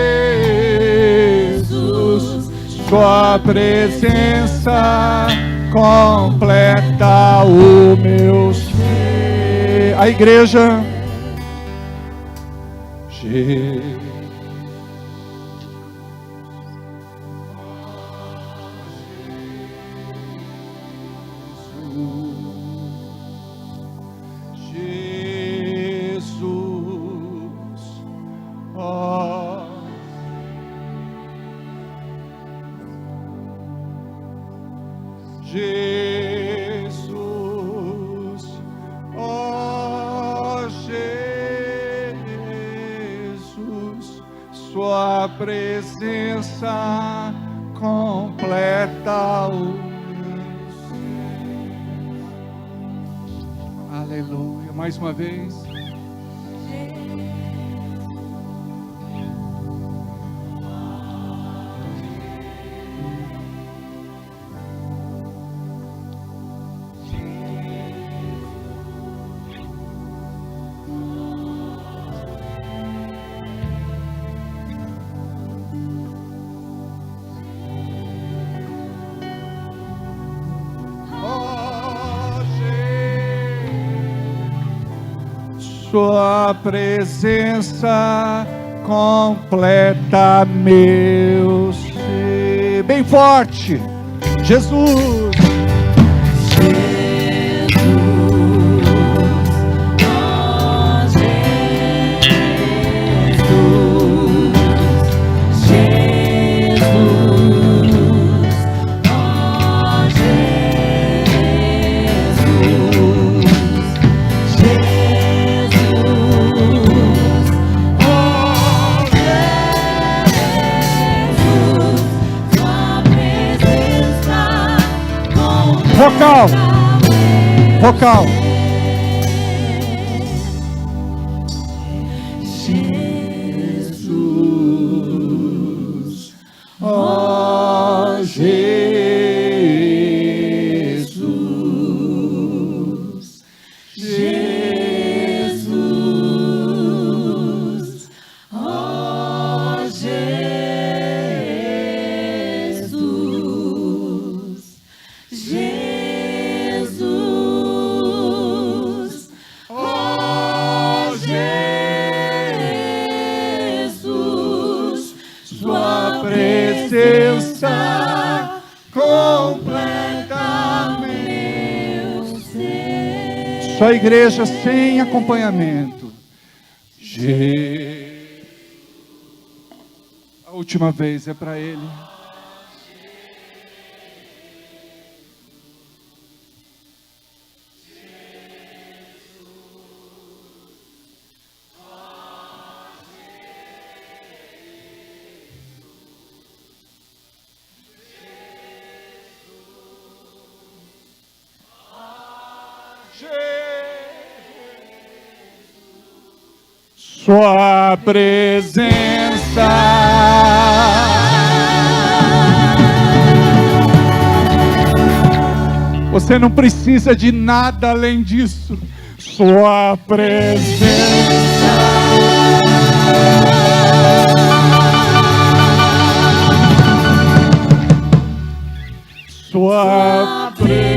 Sua presença completa o meu ser. A igreja. Jesus, ó Jesus, ó Jesus, Sua presença completa o meu ser. Aleluia. Mais uma vez. Sua presença completa meu ser. Bem forte, Jesus. Vocal, vocal. Jesus, ó Jesus, Jesus, ó Jesus, Jesus, ó Jesus, sua presença completa meu ser. Só igreja sem acompanhamento. A última vez é para ele. Sua presença você não precisa de nada além disso. Sua presença, sua presença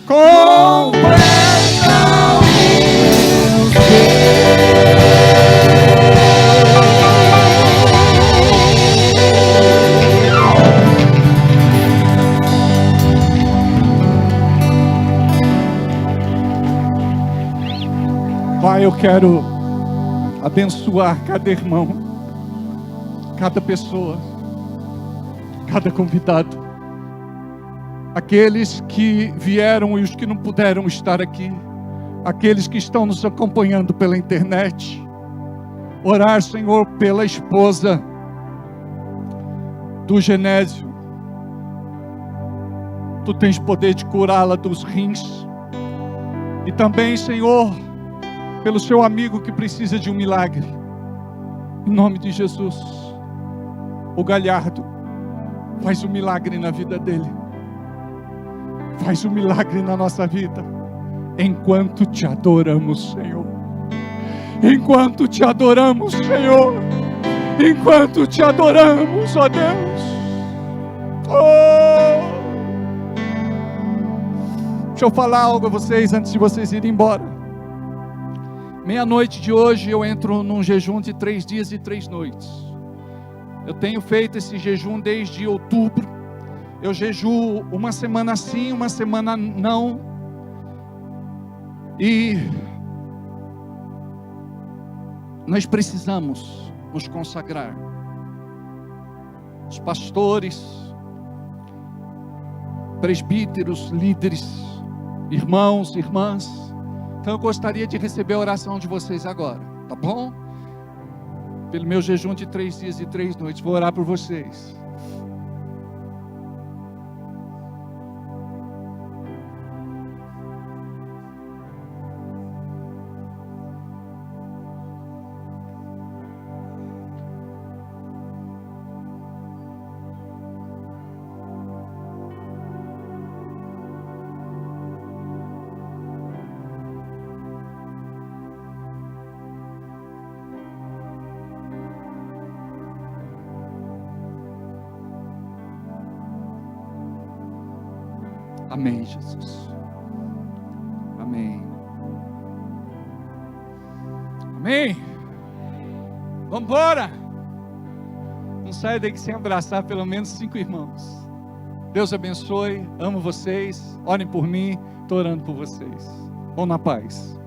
completa o meu ser. Pai, eu quero abençoar cada irmão, cada pessoa, cada convidado. Aqueles que vieram e os que não puderam estar aqui, aqueles que estão nos acompanhando pela internet. Orar, Senhor, pela esposa do Genésio. Tu tens poder de curá-la dos rins. E também, Senhor, pelo seu amigo que precisa de um milagre. Em nome de Jesus. O Galhardo, faz um milagre na vida dele. Faz um milagre na nossa vida, enquanto te adoramos, Senhor. Enquanto te adoramos, Senhor. Enquanto te adoramos, ó Deus. Oh! Deixa eu falar algo a vocês antes de vocês irem embora. Meia-noite de hoje eu entro num jejum de 3 dias e 3 noites. Eu tenho feito esse jejum desde outubro. Eu jejuo uma semana sim, uma semana não. E nós precisamos nos consagrar. Os pastores, presbíteros, líderes, irmãos, irmãs. Então eu gostaria de receber a oração de vocês agora, tá bom? Pelo meu jejum de 3 dias e 3 noites, vou orar por vocês. Amém, Jesus. Amém. Amém. Vamos embora. Não saia daqui sem abraçar pelo menos 5 irmãos. Deus abençoe. Amo vocês. Orem por mim. Estou orando por vocês. Vão na paz.